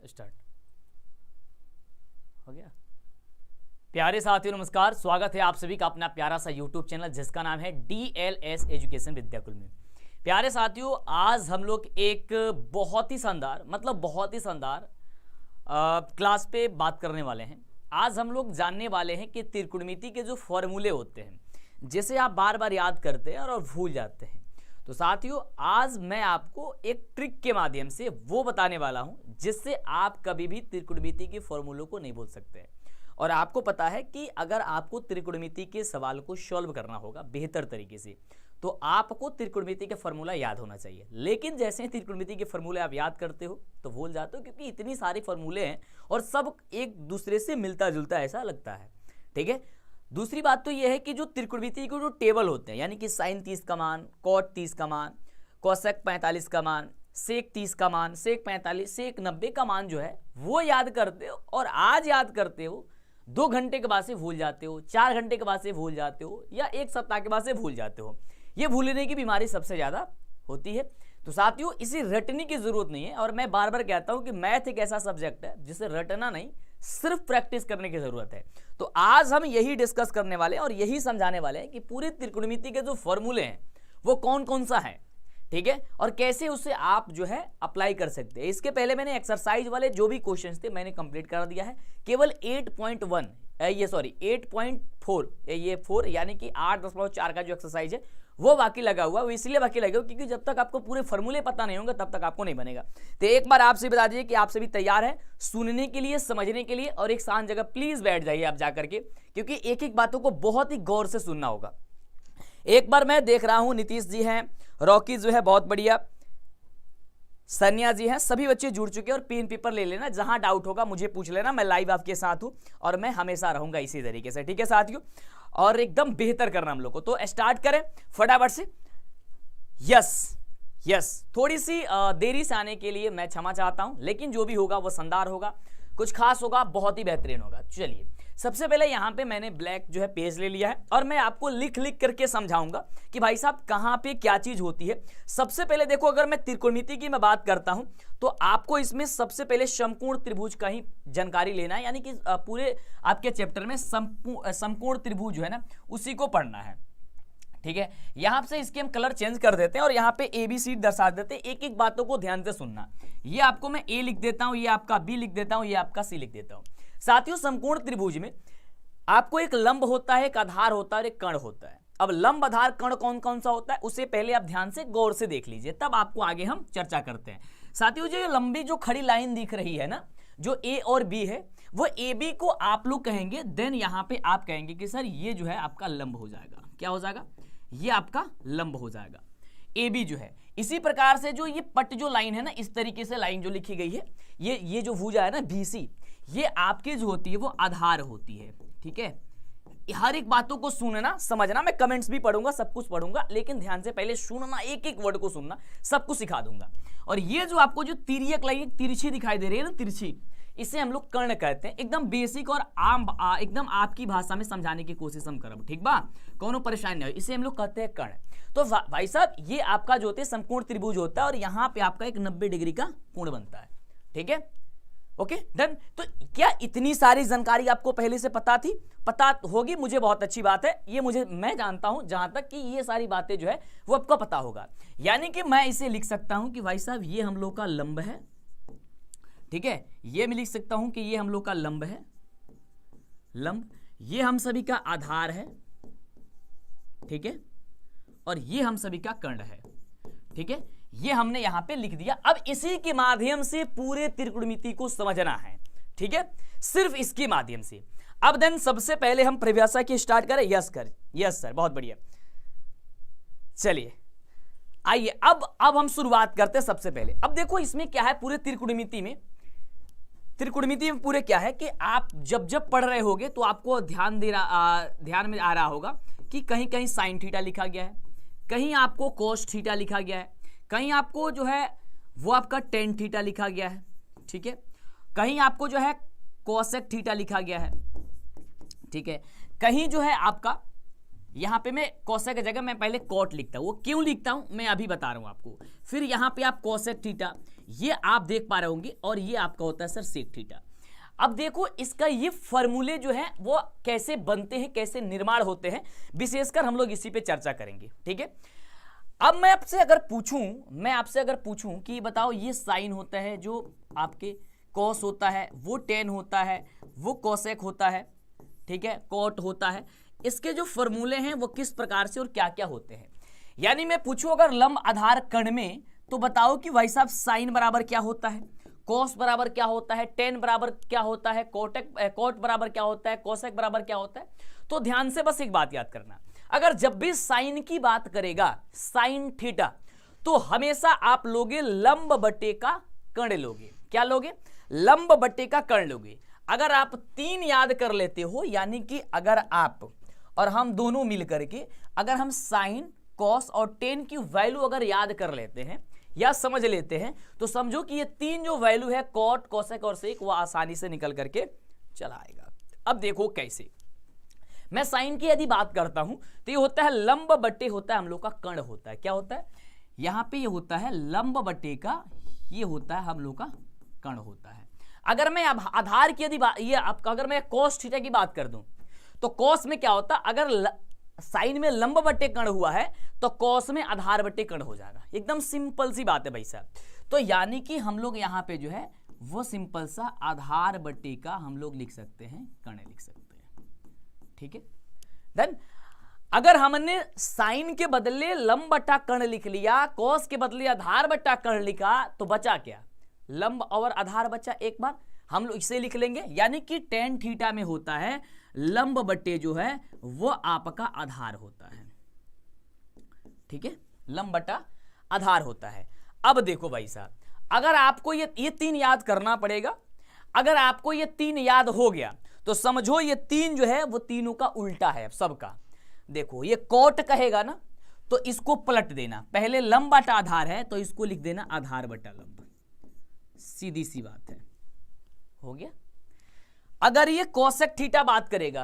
Start हो गया। प्यारे साथियों नमस्कार, स्वागत है आप सभी का अपना प्यारा सा यूट्यूब चैनल जिसका नाम है DLS एजुकेशन विद्याकुल में। प्यारे साथियों, आज हम लोग एक बहुत ही शानदार क्लास पे बात करने वाले हैं। आज हम लोग जानने वाले हैं कि त्रिकोणमिति के जो फॉर्मूले होते हैं जिसे आप बार बार याद करते हैं और भूल जाते हैं। तो साथियों, आज मैं आपको एक ट्रिक के माध्यम से वो बताने वाला हूं जिससे आप कभी भी त्रिकोणमिति के फॉर्मूलों को नहीं भूल सकते हैं। और आपको पता है कि अगर आपको त्रिकोणमिति के सवाल को सॉल्व करना होगा बेहतर तरीके से तो आपको त्रिकोणमिति का फॉर्मूला याद होना चाहिए। लेकिन जैसे ही त्रिकोणमिति के फॉर्मूले आप याद करते हो तो भूल जाते हो, क्योंकि इतनी सारे फॉर्मूले हैं और सब एक दूसरे से मिलता जुलता ऐसा लगता है। ठीक है। दूसरी बात तो यह है कि जो त्रिकोणमिति के जो टेबल होते हैं, यानी कि साइन 30 का मान, कॉट 30 का मान, कोसेक 45 का मान, सेक 30 का मान, सेक 45, सेक 90 का मान जो है वो याद करते हो और आज याद करते हो, 2 घंटे के बाद से भूल जाते हो, 4 घंटे के बाद से भूल जाते हो या 1 सप्ताह के बाद से भूल जाते हो। ये भूलने की बीमारी सबसे ज्यादा होती है। तो साथियों, इसे रटने की जरूरत नहीं है। और मैं बार बार कहता हूं कि मैथ एक ऐसा सब्जेक्ट है जिसे रटना नहीं, सिर्फ प्रैक्टिस करने की जरूरत है। तो आज हम यही डिस्कस करने वाले हैं और यही समझाने वाले हैं कि पूरे त्रिकोणमिति के जो फॉर्मूले हैं वो कौन कौन सा है, ठीक है, और कैसे उसे आप जो है अप्लाई कर सकते हैं। इसके पहले मैंने एक्सरसाइज वाले जो भी क्वेश्चंस थे मैंने कंप्लीट कर दिया है। केवल 8.4 ये 4 यानी कि 8.4 का जो एक्सरसाइज है वो बाकी लगा हुआ। वो इसलिए बाकी लगा हुआ क्योंकि जब तक आपको पूरे फॉर्मूले पता नहीं होंगे तब तक आपको नहीं बनेगा। तो एक बार आपसे बता दीजिए कि आप सभी तैयार हैं सुनने के लिए, समझने के लिए, और एक शांत जगह प्लीज बैठ जाइए आप जाकर के, क्योंकि एक एक बातों को बहुत ही गौर से सुनना होगा। एक बार मैं देख रहा हूं नीतीश जी हैं, रॉकी जो है बहुत बढ़िया, सन्या जी हैं, सभी बच्चे जुड़ चुके हैं। और पेन पेपर ले लेना, जहां डाउट होगा मुझे पूछ लेना, मैं लाइव आपके साथ हूं और मैं हमेशा रहूंगा इसी तरीके से। ठीक है साथियों, और एकदम बेहतर करना हम लोग को। तो स्टार्ट करें फटाफट से। यस, थोड़ी सी देरी से आने के लिए मैं क्षमा चाहता हूं, लेकिन जो भी होगा वो शानदार होगा, कुछ खास होगा, बहुत ही बेहतरीन होगा। चलिए, सबसे पहले यहां पे मैंने ब्लैक जो है पेज ले लिया है और मैं आपको लिख लिख करके समझाऊंगा कि भाई साहब कहां पे क्या चीज होती है। सबसे पहले देखो, अगर मैं त्रिकोणमिति की मैं बात करता हूं तो आपको इसमें सबसे पहले समकोण त्रिभुज का ही जानकारी लेना है, यानी कि पूरे आपके चैप्टर में समकोण त्रिभुज जो है ना उसी को पढ़ना है। ठीक है, यहां से इसके हम कलर चेंज कर देते हैं और यहां पे ABC दर्शा देते हैं। एक एक बातों को ध्यान से सुनना। ये आपको मैं A लिख देता हूं, ये आपका B लिख देता हूं, ये आपका C लिख देता हूं। साथियों, समकोण त्रिभुज में आपको एक लंब होता है, एक आधार होता है और एक कर्ण होता है। अब लंब, आधार, कर्ण कौन कौन सा होता है उसे पहले आप ध्यान से गौर से देख लीजिए, तब आपको आगे हम चर्चा करते हैं। साथियों, जो लंबी जो खड़ी लाइन दिख रही है ना, जो A और B है, वो AB को आप लोग कहेंगे, देन यहां पे आप कहेंगे कि सर ये जो है आपका लंब हो जाएगा। क्या हो जाएगा? ये आपका लंब हो जाएगा, AB जो है। इसी प्रकार से जो ये पट जो लाइन है ना, इस तरीके से लाइन जो लिखी गई है, ये जो भुजा है ना BC, ये आपकी जो होती है वो आधार होती है। ठीक है, हर एक बातों को सुनना, समझना। मैं कमेंट्स भी पढ़ूंगा, सब कुछ पढ़ूंगा, लेकिन ध्यान से पहले सुनना, एक एक वर्ड को सुनना, सब कुछ सिखा दूंगा। और ये जो आपको जो तिर्यक लाइन तिरछी दिखाई दे रही है ना, तिरछी, इसे हम लोग कर्ण कहते हैं। एकदम बेसिक और आम एकदम आपकी भाषा में समझाने की कोशिश हम करब, ठीक बा, कोनो परेशानी नहीं हो। इसे हम लोग कहते हैं कर्ण। तो भाई साहब, ये आपका जो होता है समकोण त्रिभुज होता है और यहां पे आपका एक 90 डिग्री का कोण बनता है। ठीक है, ओके डन। तो क्या इतनी सारी जानकारी आपको पहले से पता थी? पता होगी, मुझे बहुत अच्छी बात है। ये मैं जानता हूं जहां तक कि ये सारी बातें जो है वो आपको पता होगा। यानी कि मैं इसे लिख सकता हूं कि भाई साहब ये हम लोग का लंब है। ठीक है, ये मैं लिख सकता हूं कि ये हम लोग का लंब है, लंब। ये हम सभी का आधार है, ठीक है, और ये हम सभी का कर्ण है। ठीक है, ये हमने यहां पे लिख दिया। अब इसी के माध्यम से पूरे त्रिकोणमिति को समझना है। ठीक है, सिर्फ इसके माध्यम से। अब देन सबसे पहले हम परिभाषा की स्टार्ट करें। यस सर, बहुत बढ़िया। चलिए आइए, अब हम शुरुआत करते हैं। सबसे पहले अब देखो इसमें क्या है, पूरे त्रिकोणमिति में पूरे क्या है कि आप जब पढ़ रहे होगे तो आपको ध्यान में आ रहा होगा कि कहीं कहीं साइन थीटा लिखा गया है, कहीं आपको कोस थीटा लिखा गया है, कहीं आपको जो है वो आपका टेन थीटा लिखा गया है। ठीक है, कहीं आपको जो है कोसेक थीटा लिखा गया है। ठीक है, कहीं जो है आपका यहाँ पे मैं कोसेक की जगह मैं पहले कॉट लिखता हूँ। वो क्यों लिखता हूँ मैं अभी बता रहा हूँ आपको। फिर यहाँ पे आप कोसेक थीटा ये आप देख पा रहे होंगे, और ये आपका होता है सर सेक थीटा। अब देखो इसका ये फॉर्मूले जो है वो कैसे बनते हैं, कैसे निर्माण होते हैं, विशेषकर हम लोग इसी पे चर्चा करेंगे, ठीक है। अब मैं आपसे अगर पूछूं कि बताओ ये साइन होता है, जो आपके कॉस होता है, वो टेन होता है, वो कोसेक होता है, ठीक है, कॉट होता है, इसके जो फॉर्मूले हैं वो किस प्रकार से और क्या क्या होते हैं। यानी मैं पूछूं अगर लंब आधार कण में, तो बताओ कि भाई साहब साइन बराबर क्या होता है, कॉस बराबर क्या होता है, टेन बराबर क्या होता है, कॉट बराबर क्या होता है, कोसेक बराबर क्या होता है। तो ध्यान से बस एक बात याद करना, अगर जब भी साइन की बात करेगा साइन थीटा, तो हमेशा आप लोगे लंब बटे का कण लोगे। क्या लोगे? लंब बटे का कण लोगे। अगर आप 3 याद कर लेते हो, यानी कि अगर आप और हम दोनों मिलकर के अगर हम साइन कॉस और टेन की वैल्यू अगर याद कर लेते हैं या समझ लेते हैं, तो समझो कि ये 3 जो वैल्यू है कॉट, कोसेक और सेक, वो आसानी से निकल करके चला आएगा। अब देखो कैसे, मैं साइन की यदि बात करता हूं तो ये होता है लंब बटे होता है हम लोग का कण होता है। क्या होता है? यहां पे ये होता है लंब बटे का, ये होता है हम लोग का कण होता है। अगर मैं अब आधार की यदि ये आपका अगर मैं कॉस थीटा की बात कर दूं, तो कॉस में क्या होता है, अगर साइन में लंब बटे कण हुआ है तो कॉस में आधार बटे कण हो जाएगा। एकदम सिंपल सी बात है भाई साहब। तो यानी कि हम लोग यहां पे जो है वो सिंपल सा आधार बटे का हम लोग लिख सकते हैं, कण लिख सकते हैं, ठीक है। देन अगर हमने साइन के बदले लंब बटा कण लिख लिया, कॉस के बदले आधार बटा कण लिखा, तो बचा क्या? लंब और आधार बचा। एक बार हम लोग इसे लिख लेंगे, यानी कि टेन थीटा में होता है लंब बटे जो है वो आपका आधार होता है, ठीक है, लंब बटा आधार होता है। अब देखो भाई साहब, अगर आपको ये 3 याद करना पड़ेगा। अगर आपको ये 3 याद हो गया तो समझो ये 3 जो है वो तीनों का उल्टा है सबका। देखो ये कॉट कहेगा ना, तो इसको पलट देना, पहले लंब बटा आधार है तो इसको लिख देना आधार बटा लंब, सीधी सी बात है, हो गया। अगर ये कोसेक थीटा बात करेगा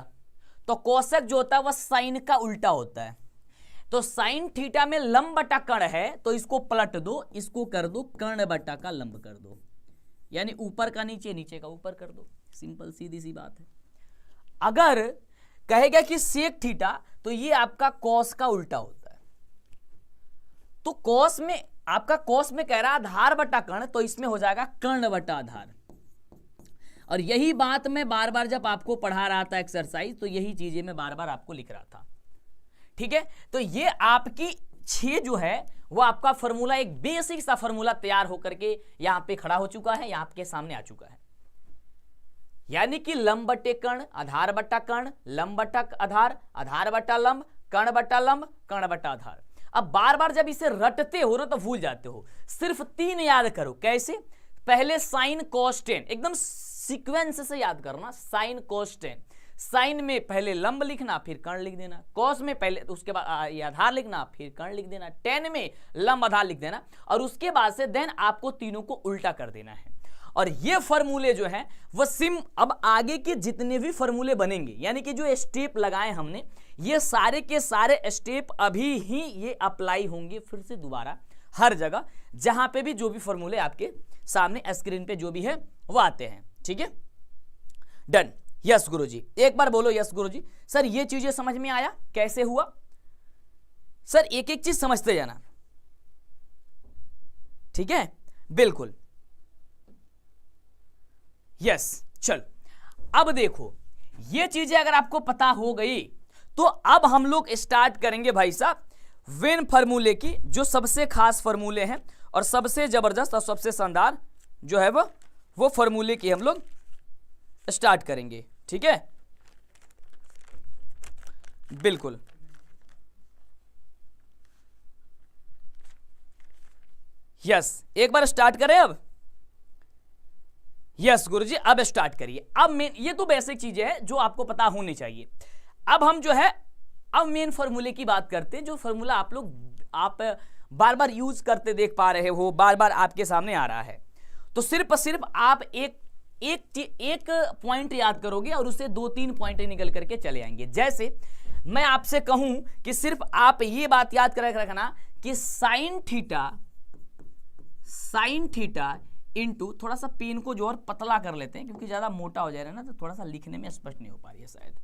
तो कोसेक जो होता है वह साइन का उल्टा होता है। तो साइन थीटा में लंब बटा कण है तो इसको पलट दो, इसको कर दो कर्ण बटा का लंब कर दो, यानी ऊपर का नीचे, नीचे का ऊपर कर दो। सिंपल सीधी सी बात है। अगर कहेगा कि सेक थीटा, तो ये आपका कॉस का उल्टा होता है। तो कॉस में आपका कॉस में कह रहा है आधार बटा कर्ण, तो इसमें हो जाएगा कर्ण बटा आधार। और यही बात मैं बार बार जब आपको पढ़ा रहा था एक्सरसाइज, तो यही चीजें मैं बार बार आपको लिख रहा था, ठीक है। तो ये आपकी 6 जो है वो आपका फॉर्मूला, एक बेसिक सा फॉर्मूला तैयार होकर के यहां पे खड़ा हो चुका है, यहां आपके सामने आ चुका है। यानी कि लंब बटे कर्ण, आधार बटा कर्ण, लंब बटा आधार, आधार बटा लंब, कर्ण बटा लंब, कर्ण बटा आधार। अब बार बार जब इसे रटते हो ना तो भूल जाते हो, सिर्फ 3 याद करो। कैसे? पहले साइन कॉस टेन, एकदम सीक्वेंस से याद करना, साइन कॉस टेन। साइन में पहले लंब लिखना, फिर कर्ण लिख देना। कॉस में पहले, उसके बाद आधार लिखना, फिर कर्ण लिख देना। टेन में लंब आधार लिख देना, और उसके बाद से देन आपको तीनों को उल्टा कर देना है। और ये फॉर्मूले जो है वो अब आगे के जितने भी फॉर्मूले बनेंगे, यानी कि जो स्टेप लगाए हमने, ये सारे के सारे स्टेप अभी ही ये अप्लाई होंगे फिर से दोबारा हर जगह, जहां पे भी जो भी फॉर्मूले आपके सामने स्क्रीन पे जो भी है वो आते हैं, ठीक है। डन। यस गुरुजी, एक बार बोलो यस गुरुजी। सर ये चीजें समझ में आया कैसे हुआ? सर एक एक चीज समझते जाना, ठीक है, बिल्कुल। यस, चल अब देखो ये चीजें अगर आपको पता हो गई, तो अब हम लोग स्टार्ट करेंगे भाई साहब वेन फॉर्मूले की, जो सबसे खास फॉर्मूले हैं और सबसे जबरदस्त और सबसे शानदार जो है वो फॉर्मूले की हम लोग स्टार्ट करेंगे, ठीक है, बिल्कुल। यस, एक बार स्टार्ट करें अब। यस गुरुजी, अब स्टार्ट करिए। अब मेन, ये तो बेसिक चीजें हैं जो आपको पता होनी चाहिए। अब हम जो है अब मेन फॉर्मूले की बात करते हैं, जो फॉर्मूला आप बार बार यूज करते देख पा रहे हो, बार बार आपके सामने आ रहा है। तो सिर्फ आप एक पॉइंट याद करोगे और उससे 2-3 पॉइंट निकल करके चले आएंगे। जैसे मैं आपसे कहूं कि सिर्फ आप ये बात याद कर रखना कि साइन थीटा इंटू, थोड़ा सा पेन को जो और पतला कर लेते हैं क्योंकि ज्यादा मोटा हो जाएगा ना तो थोड़ा सा लिखने में स्पष्ट नहीं हो पा रही है शायद।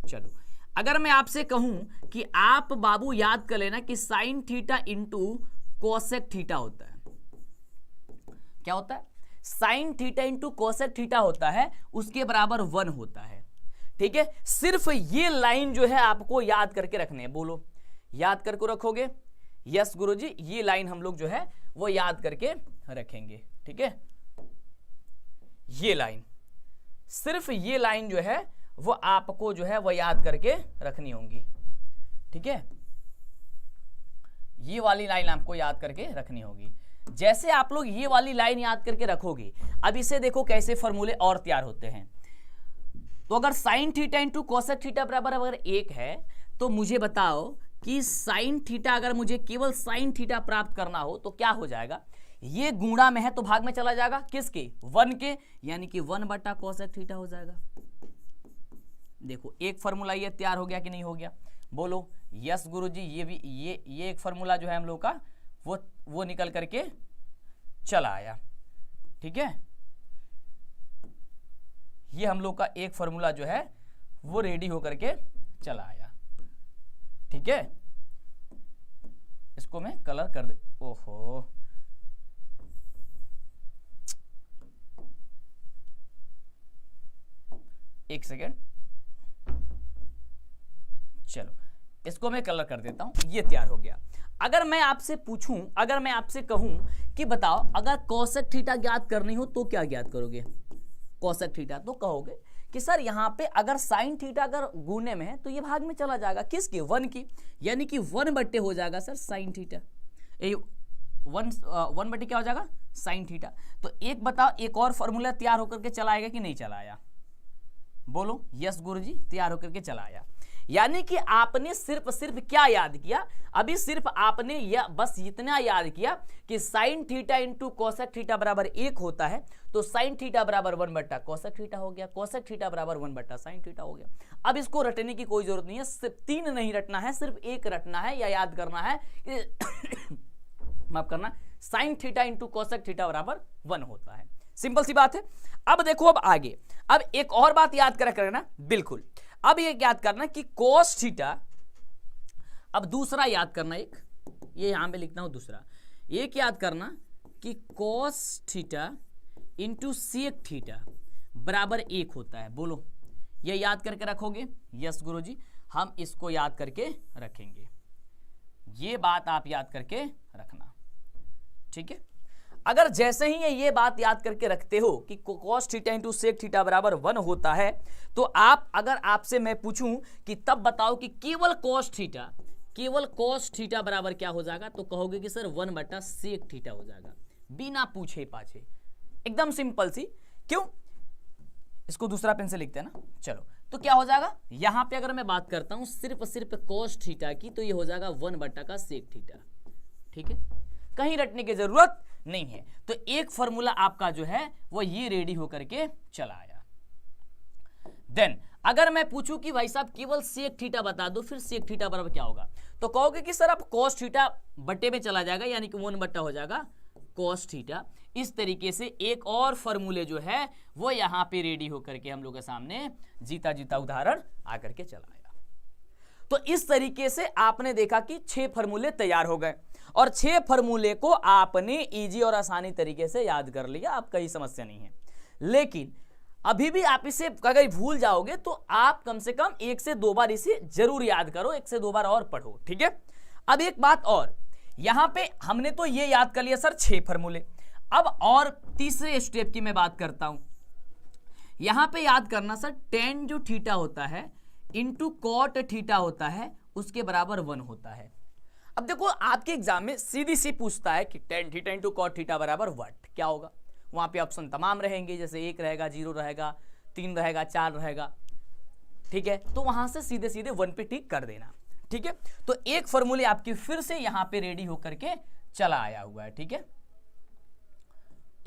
चलो, अगर मैं आपसे कहूं कि आप बाबू याद कर लेना कि sine theta into cosec theta होता है, क्या होता है? Sine theta into cosec theta होता है, उसके बराबर 1 होता है। ठीक है, सिर्फ ये लाइन जो है आपको याद करके रखने हैं। बोलो, याद करके रखोगे? यस गुरुजी, ये लाइन हम लोग जो है वो याद करके रखेंगे। ठीक है, ये लाइन, सिर्फ ये लाइन जो है वो आपको जो है वो याद करके रखनी होगी। ठीक है, ये वाली लाइन आपको याद करके रखनी होगी। जैसे आप लोग ये वाली लाइन याद करके रखोगे, अब इसे देखो कैसे फॉर्मूले और तैयार होते हैं। तो अगर sine theta into cosec theta बराबर अगर 1 है तो मुझे बताओ कि साइन थीटा, अगर मुझे केवल साइन थीटा प्राप्त करना हो तो क्या हो जाएगा? ये गुणा में है तो भाग में चला जाएगा, किसके? 1 के, यानी कि 1 बटा कोसेक थीटा हो जाएगा। देखो एक फॉर्मूला ये तैयार हो गया कि नहीं हो गया? बोलो यस गुरुजी, ये भी ये एक फॉर्मूला जो है हम लोग का वो निकल करके चला आया। ठीक है, ये हम लोग का एक फॉर्मूला जो है वो रेडी होकर के चला आया। ठीक है, इसको मैं कलर कर दे, ओहो एक सेकेंड, चलो इसको मैं कलर कर देता हूं, ये तैयार हो गया। अगर मैं आपसे पूछूं, अगर मैं आपसे कहूं कि बताओ अगर कोसेक थीटा ज्ञात करनी हो तो क्या ज्ञात करोगे? कोसेक थीटा, तो कहोगे कि सर यहां पे अगर साइन थीटा अगर गुणे में है तो ये भाग में चला जाएगा, किसके? 1 की, यानी कि 1 बट्टे हो जाएगा सर साइन थीटा। 1 बट्टे क्या हो जाएगा? Sine theta. तो एक बताओ, एक और फॉर्मूला तैयार होकर के चला आएगा कि नहीं चला आया? बोलो यस गुरुजी, तैयार होकर के चला आया। यानी कि आपने सिर्फ क्या याद किया? अभी सिर्फ आपने या बस इतना याद किया कि sine theta into cosec theta बराबर 1 होता है, तो साइन थीटा बराबर 1 बट्टा कोसेक थीटा हो गया, कोसेक थीटा बराबर 1 बट्टा साइन थीटा हो गया। अब इसको रटने की कोई जरूरत नहीं है, सिर्फ 3 नहीं रटना है, सिर्फ 1 रटना है या याद करना है माफ करना, sine theta into cosec theta बराबर 1 होता है। सिंपल सी बात है। अब देखो, अब आगे, अब एक और बात याद करना, बिल्कुल अब ये याद करना कि कोस थीटा, अब दूसरा याद करना, एक ये यहां पे लिखना हूं दूसरा, एक याद करना कि cos theta into sec theta बराबर 1 होता है। बोलो ये याद करके रखोगे? यस गुरुजी, हम इसको याद करके रखेंगे, ये बात आप याद करके रखना। ठीक है, अगर जैसे ही ये बात याद करके रखते हो कि cos theta into sec theta बराबर 1 होता है, तो आप, अगर आपसे मैं पूछूं कि तब बताओ कि केवल कोस थीटा बराबर क्या हो जाएगा, तो कहोगे कि सर 1 बटा सेक थीटा हो जाएगा, बिना पूछे पाछे, एकदम सिंपल सी। क्यों? इसको दूसरा पेन से लिखते हैं ना। चलो, तो क्या हो जाएगा यहां पे? अगर मैं बात करता हूं सिर्फ कोस थीटा की, तो ये हो जाएगा 1 बटा का सेक थीटा। ठीक है, कहीं रटने की जरूरत नहीं है। तो एक फॉर्मूला आपका जो है वो ये रेडी होकर के चला आया। देन अगर मैं पूछूं कि भाई साहब केवल सेक थीटा बता दो, फिर सेक थीटा बराबर क्या होगा, तो कहोगे कि सर अब कोस थीटा बट्टे में चला जाएगा, यानी कि 1 बट्टा हो जाएगा कोस थीटा। इस तरीके से एक और फॉर्मूले जो है वो यहां पे रेडी होकर के हम लोग के सामने जीता जीता उदाहरण आकर के चला आया। तो इस तरीके से आपने देखा कि 6 फॉर्मूले तैयार हो गए, और 6 फॉर्मूले को आपने इजी और आसानी तरीके से याद कर लिया, आप कहीं समस्या नहीं है। लेकिन अभी भी आप इसे अगर भूल जाओगे तो आप कम से कम 1 से 2 बार इसे जरूर याद करो, 1 से 2 बार और पढ़ो। ठीक है, अब एक बात और, यहां पे हमने तो ये याद कर लिया सर 6 फॉर्मूले। अब और तीसरे स्टेप की मैं बात करता हूं। यहां पे याद करना सर, टेन जो थीटा होता है इंटू कॉट थीटा होता है, उसके बराबर 1 होता है। अब देखो आपके एग्जाम में सीधी सी पूछता है कि tan theta into cot theta बराबर व्हाट, क्या होगा? वहां पे ऑप्शन तमाम रहेंगे, जैसे 1 रहेगा, 0 रहेगा, 3 रहेगा, 4 रहेगा। ठीक है, तो वहां से सीधे सीधे 1 पे टिक कर देना। ठीक है, तो एक फॉर्मूले आपकी फिर से यहां पे रेडी होकर के चला आया हुआ है। ठीक है,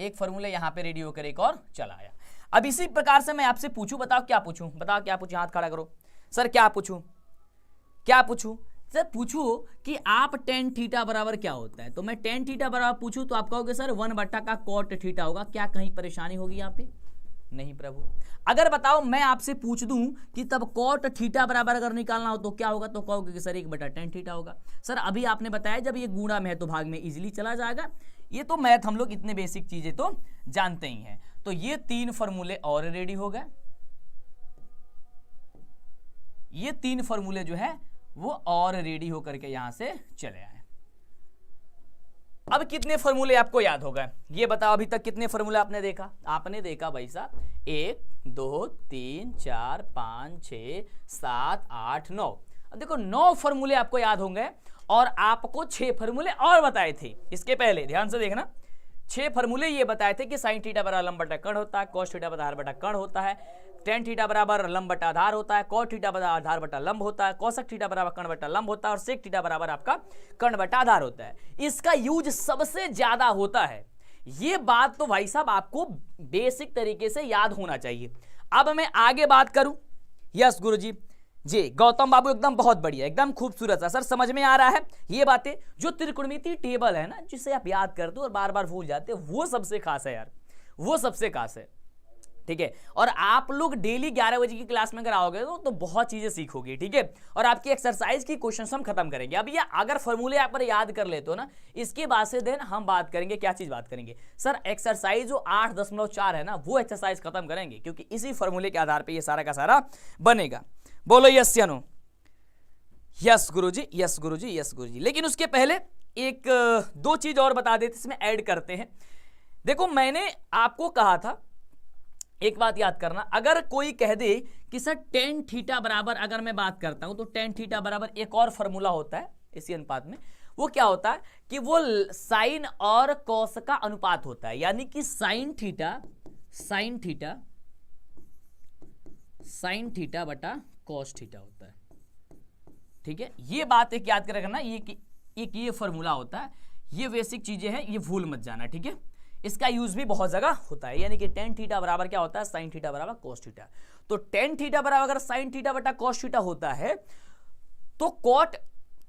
एक फॉर्मूला यहां पे रेडी होकर एक और चला आया। अब इसी प्रकार से मैं आपसे पूछूं, बताओ क्या पूछूं, बताओ क्या पूछूं, हाथ खड़ा करो। सर क्या पूछूं? क्या पूछूं सर? पूछूं कि आप टेन थीटा बराबर क्या होता है, तो मैं टेन थीटा बराबर पूछूं तो आप कहोगे सर 1 का कॉट थीटा होगा। क्या कहीं परेशानी होगी यहाँ पे? नहीं प्रभु। अगर बताओ मैं आपसे पूछ दूं कि तब कॉट थीटा बराबर अगर निकालना हो तो क्या होगा, तो कहोगे कि सर 1/tan थीटा होगा। सर अभी आपने बताया जब ये गुणा में है तो भाग में इजीली चला जाएगा। ये तो मैथ हम लोग इतने बेसिक चीजें तो जानते ही हैं। तो ये 3 फॉर्मूले और रेडी हो गए, ये 3 फॉर्मूले जो है वो और रेडी होकर के यहां से चले आए। अब कितने फॉर्मूले आपको याद हो गए ये बताओ? अभी तक कितने फॉर्मूले आपने देखा? आपने देखा भाई साहब 1 2 3 4 5 6 7 8 9। अब देखो 9 फॉर्मूले आपको याद होंगे और आपको 6 फॉर्मूले और बताए थे इसके पहले। ध्यान से देखना, 6 फॉर्मूले ये बताए थे कि साइन थीटा बराबर लंब बटा कण होता है, कॉस थीटा बराबर बटा कण होता है, टेन थीटा बराबर लंब बटा आधार होता है, कॉट थीटा बराबर आधार बटा लंब होता है, कोसेक थीटा बराबर कण बटा लंब होता है और सेक थीटा बराबर आपका कण बटा आधार होता है। इसका यूज सबसे ज्यादा होता है। ये बात तो भाई साहब आपको बेसिक तरीके से याद होना चाहिए। अब मैं आगे बात करूं। यस गुरुजी जी, गौतम बाबू एकदम बहुत बढ़िया, एकदम खूबसूरत सा। सर समझ में आ रहा है ये बातें? जो त्रिकोणमितीय टेबल है ना, जिसे आप याद करते हो और बार बार भूल जाते हो, वो सबसे खास है यार, वो सबसे खास है। ठीक है, और आप लोग डेली 11 बजे की क्लास में अगर आओगे तो बहुत चीजें सीखोगे। ठीक है, और आपकी एक्सरसाइज की क्वेश्चन हम खत्म करेंगे। अब ये अगर फॉर्मूले आप पर याद कर लेते हो ना, इसके बाद से देन हम बात करेंगे। क्या चीज बात करेंगे सर? एक्सरसाइज जो 8.4 है ना, वो एक्सरसाइज खत्म करेंगे, क्योंकि इसी फॉर्मूले के आधार पर ये सारा का सारा बनेगा। बोलो यस या नो? यस गुरुजी, यस गुरुजी, यस गुरुजी। लेकिन उसके पहले एक 2 चीज और बता देते, इसमें ऐड करते हैं। देखो मैंने आपको कहा था, एक बात याद करना, अगर कोई कह दे कि सर टेन थीटा बराबर, अगर मैं बात करता हूं तो टेन थीटा बराबर एक और फॉर्मूला होता है इसी अनुपात में। वो क्या होता है कि वो साइन और कॉस का अनुपात होता है, यानी कि साइन थीटा बटा कॉस थीटा होता है। ठीक है, ये बात एक याद कर रखना, ये फॉर्मूला होता है। ये बेसिक चीजें हैं, ये भूल मत जाना। ठीक है, इसका यूज भी बहुत जगह होता है, यानी कि टेन थीटा बराबर क्या होता है? साइन थीटा बराबर कॉस थीटा। तो टेन थीटा बराबर अगर साइन थीटा बटा कॉस थीटा होता है तो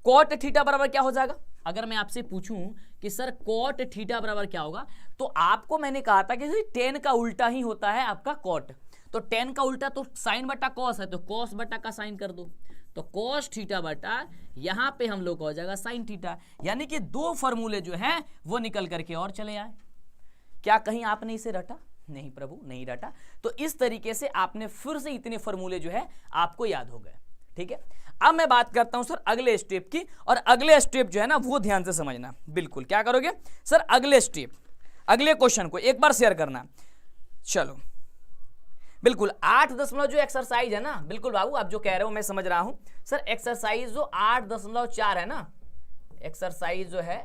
कॉट थीटा बराबर क्या हो जाएगा? अगर मैं आपसे पूछूं कि सर कॉट थीटा बराबर क्या होगा, तो आपको मैंने कहा था कि टेन का उल्टा ही होता है आपका कॉट। तो टेन का उल्टा तो साइन बटा कॉस है, तो कॉस बटा का साइन कर दो, तो कॉस थीटा बटा यहां पे हम लोग हो जाएगा साइन थीटा। यानी कि 2 फॉर्मूले जो हैं वो निकल करके और चले आए। क्या कहीं आपने इसे रटा? नहीं प्रभु, नहीं रटा। तो इस तरीके से आपने फिर से इतने फॉर्मूले जो है आपको याद हो गए। ठीक है, अब मैं बात करता हूं सर अगले स्टेप की, और अगले स्टेप जो है ना वो ध्यान से समझना। बिल्कुल, क्या करोगे सर? अगले स्टेप, अगले क्वेश्चन को एक बार शेयर करना। चलो बिल्कुल 8 जो एक्सरसाइज है ना, बिल्कुल बाबू आप जो कह रहे हो मैं समझ रहा हूं। सर एक्सरसाइज जो 8.4 है ना, एक्सरसाइज जो है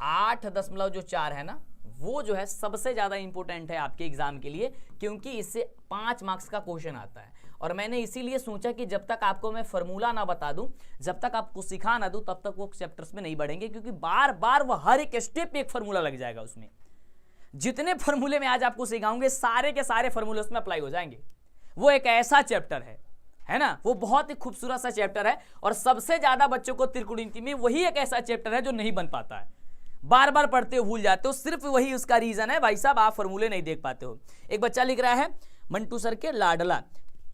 8.4 है ना, वो जो है सबसे ज्यादा इंपॉर्टेंट है आपके एग्जाम के लिए, क्योंकि इससे 5 मार्क्स का क्वेश्चन आता है। और मैंने इसीलिए सोचा कि जब तक आपको मैं फॉर्मूला ना बता दूं, जब तक आपको सिखा ना दूं, तब तक वो चैप्टर्स में नहीं बढ़ेंगे, क्योंकि बार बार वो हर एक स्टेप पे एक फॉर्मूला लग जाएगा उसमें। जितने फॉर्मूले मैं आज आपको सिखाऊंगे सारे के सारे फॉर्मूले उसमें अप्लाई हो जाएंगे। वो एक ऐसा चैप्टर है ना, वो बहुत ही खूबसूरत सा चैप्टर है। और सबसे ज्यादा बच्चों को त्रिकोणमिति में वही एक ऐसा चैप्टर है जो नहीं बन पाता है, बार बार पढ़ते हो भूल जाते हो। सिर्फ वही उसका रीजन है भाई साहब, आप फॉर्मूले नहीं देख पाते हो। एक बच्चा लिख रहा है, मंटू सर के लाडला,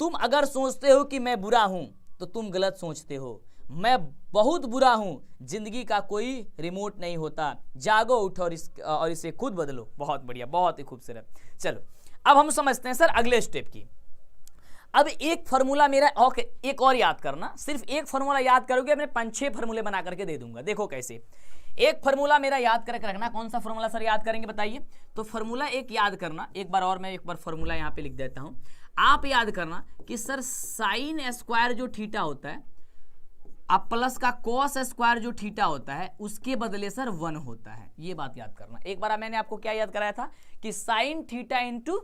तुम अगर सोचते हो कि मैं बुरा हूं तो तुम गलत सोचते हो। मैं बहुत बुरा हूं, जिंदगी का कोई रिमोट नहीं होता, जागो उठो और इसे खुद बदलो। बहुत बढ़िया, बहुत ही खूबसूरत। चलो अब हम समझते हैं सर अगले स्टेप की। अब एक फॉर्मूला मेरा ओके, एक और याद करना, सिर्फ एक फॉर्मूला याद करोगे, मैं 5-6 फॉर्मूले बना करके दे दूंगा। देखो कैसे, एक फॉर्मूला मेरा याद करके रखना। कौन सा फॉर्मूला सर याद करेंगे बताइए? तो फॉर्मूला एक याद करना, एक बार और मैं एक बार फॉर्मूला यहां पे लिख देता हूं। आप याद करना कि सर साइन स्क्वायर जो थीटा होता है, अब प्लस का कॉस स्क्वायर जो थीटा होता है, उसके बदले सर 1 होता है। ये बात याद करना। एक बार मैंने आपको क्या याद कराया था कि sine theta into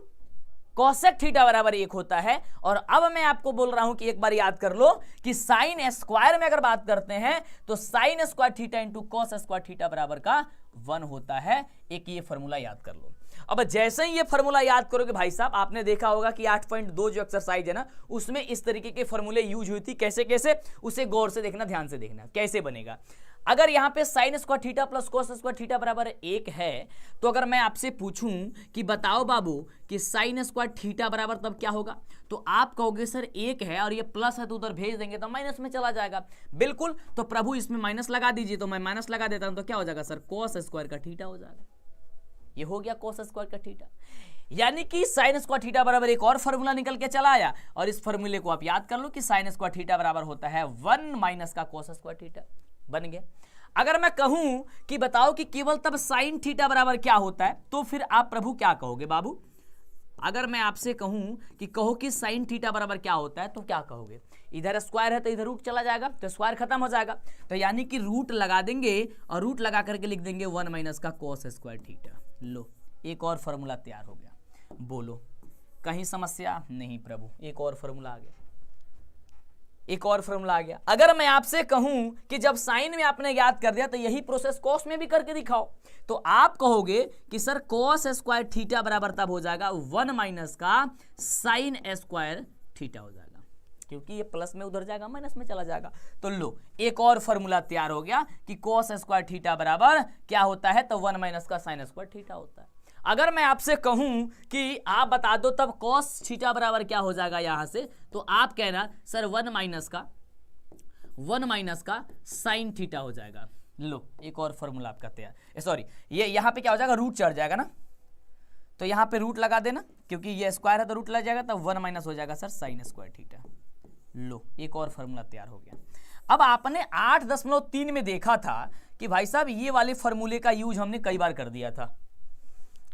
cosec theta बराबर 1 होता है। और अब मैं आपको बोल रहा हूं कि एक बार याद कर लो कि साइन स्क्वायर में अगर बात करते हैं तो sign square theta into cos square theta बराबर का 1 होता है। एक ये फॉर्मूला याद कर लो। अब जैसे ही ये फॉर्मूला याद करोगे भाई साहब, आपने देखा होगा कि 8.2 जो एक्सरसाइज है ना, उसमें इस तरीके के फॉर्मूले यूज हुई थी। कैसे कैसे, उसे गौर से देखना, ध्यान से देखना कैसे बनेगा। अगर यहाँ पे sign square theta plus cos square theta बराबर 1 है, तो अगर मैं आपसे पूछूं कि बताओ बाबू कि साइन स्क्वायर थीटा बराबर तब क्या होगा, तो आप कहोगे सर 1 है और ये प्लस है तो उधर भेज देंगे तो माइनस में चला जाएगा। बिल्कुल, तो प्रभु इसमें माइनस लगा दीजिए, तो मैं माइनस लगा देता हूं, तो क्या हो जाएगा सर, कोस स्क्वायर का थीटा हो जाएगा। ये हो गया कोस स्क्वायर का थीटा, यानी कि साइन स्क्वायर थीटा बराबर एक और फॉर्मूला निकल के चला आया। और इस फॉर्मूले को आप याद कर लो कि साइन स्क्वायर थीटा बराबर होता है 1 माइनस का कोस स्क्वायर थीटा, बन गया। अगर मैं कहूं कि बताओ कि केवल तब साइन थीटा बराबर क्या होता है, तो फिर आप प्रभु क्या कहोगे बाबू? अगर मैं आपसे कहूं कि कहो कि साइन थीटा बराबर क्या होता है, तो क्या कहोगे? इधर स्क्वायर है तो इधर रूट चला जाएगा, तो स्क्वायर खत्म हो जाएगा, तो यानी कि रूट लगा देंगे और रूट लगा करके लिख देंगे 1 माइनस का कोस स्क्वायर थीटा। लो, एक और फॉर्मूला तैयार हो गया। बोलो, कहीं समस्या नहीं प्रभु? एक और फॉर्मूला आ गया, एक और फॉर्मूला आ गया। अगर मैं आपसे कहूं कि जब साइन में आपने याद कर दिया तो यही प्रोसेस कॉस में भी करके दिखाओ, तो आप कहोगे कि सर कोस स्क्वायर थीटा बराबर तब हो जाएगा 1 माइनस का साइन स्क्वायर थीटा हो जाएगा, क्योंकि ये प्लस में उधर जाएगा माइनस में चला जाएगा। तो लो, एक और फॉर्मूला तैयार हो गया कि कोस स्क्वायर थीटा बराबर क्या होता है, तो 1 माइनस का साइन स्क्वायर थीटा होता है। अगर मैं आपसे कहूं कि आप बता दो तब cos थीटा बराबर क्या हो जाएगा यहां से, तो आप कहना सर 1 माइनस का साइन थीटा हो जाएगा। लो, एक और फॉर्मूला आपका तैयार। सॉरी, ये यहां पे क्या हो जाएगा, रूट चढ़ जाएगा ना, तो यहां पे रूट लगा देना, क्योंकि ये स्क्वायर है तो रूट लग जाएगा, तो 1 माइनस हो जाएगा सर साइन स्क्वायर थीटा। लो, एक और फॉर्मूला तैयार हो गया। अब आपने 8.3 में देखा था कि भाई साहब ये वाले फॉर्मूले का यूज हमने कई बार कर दिया था,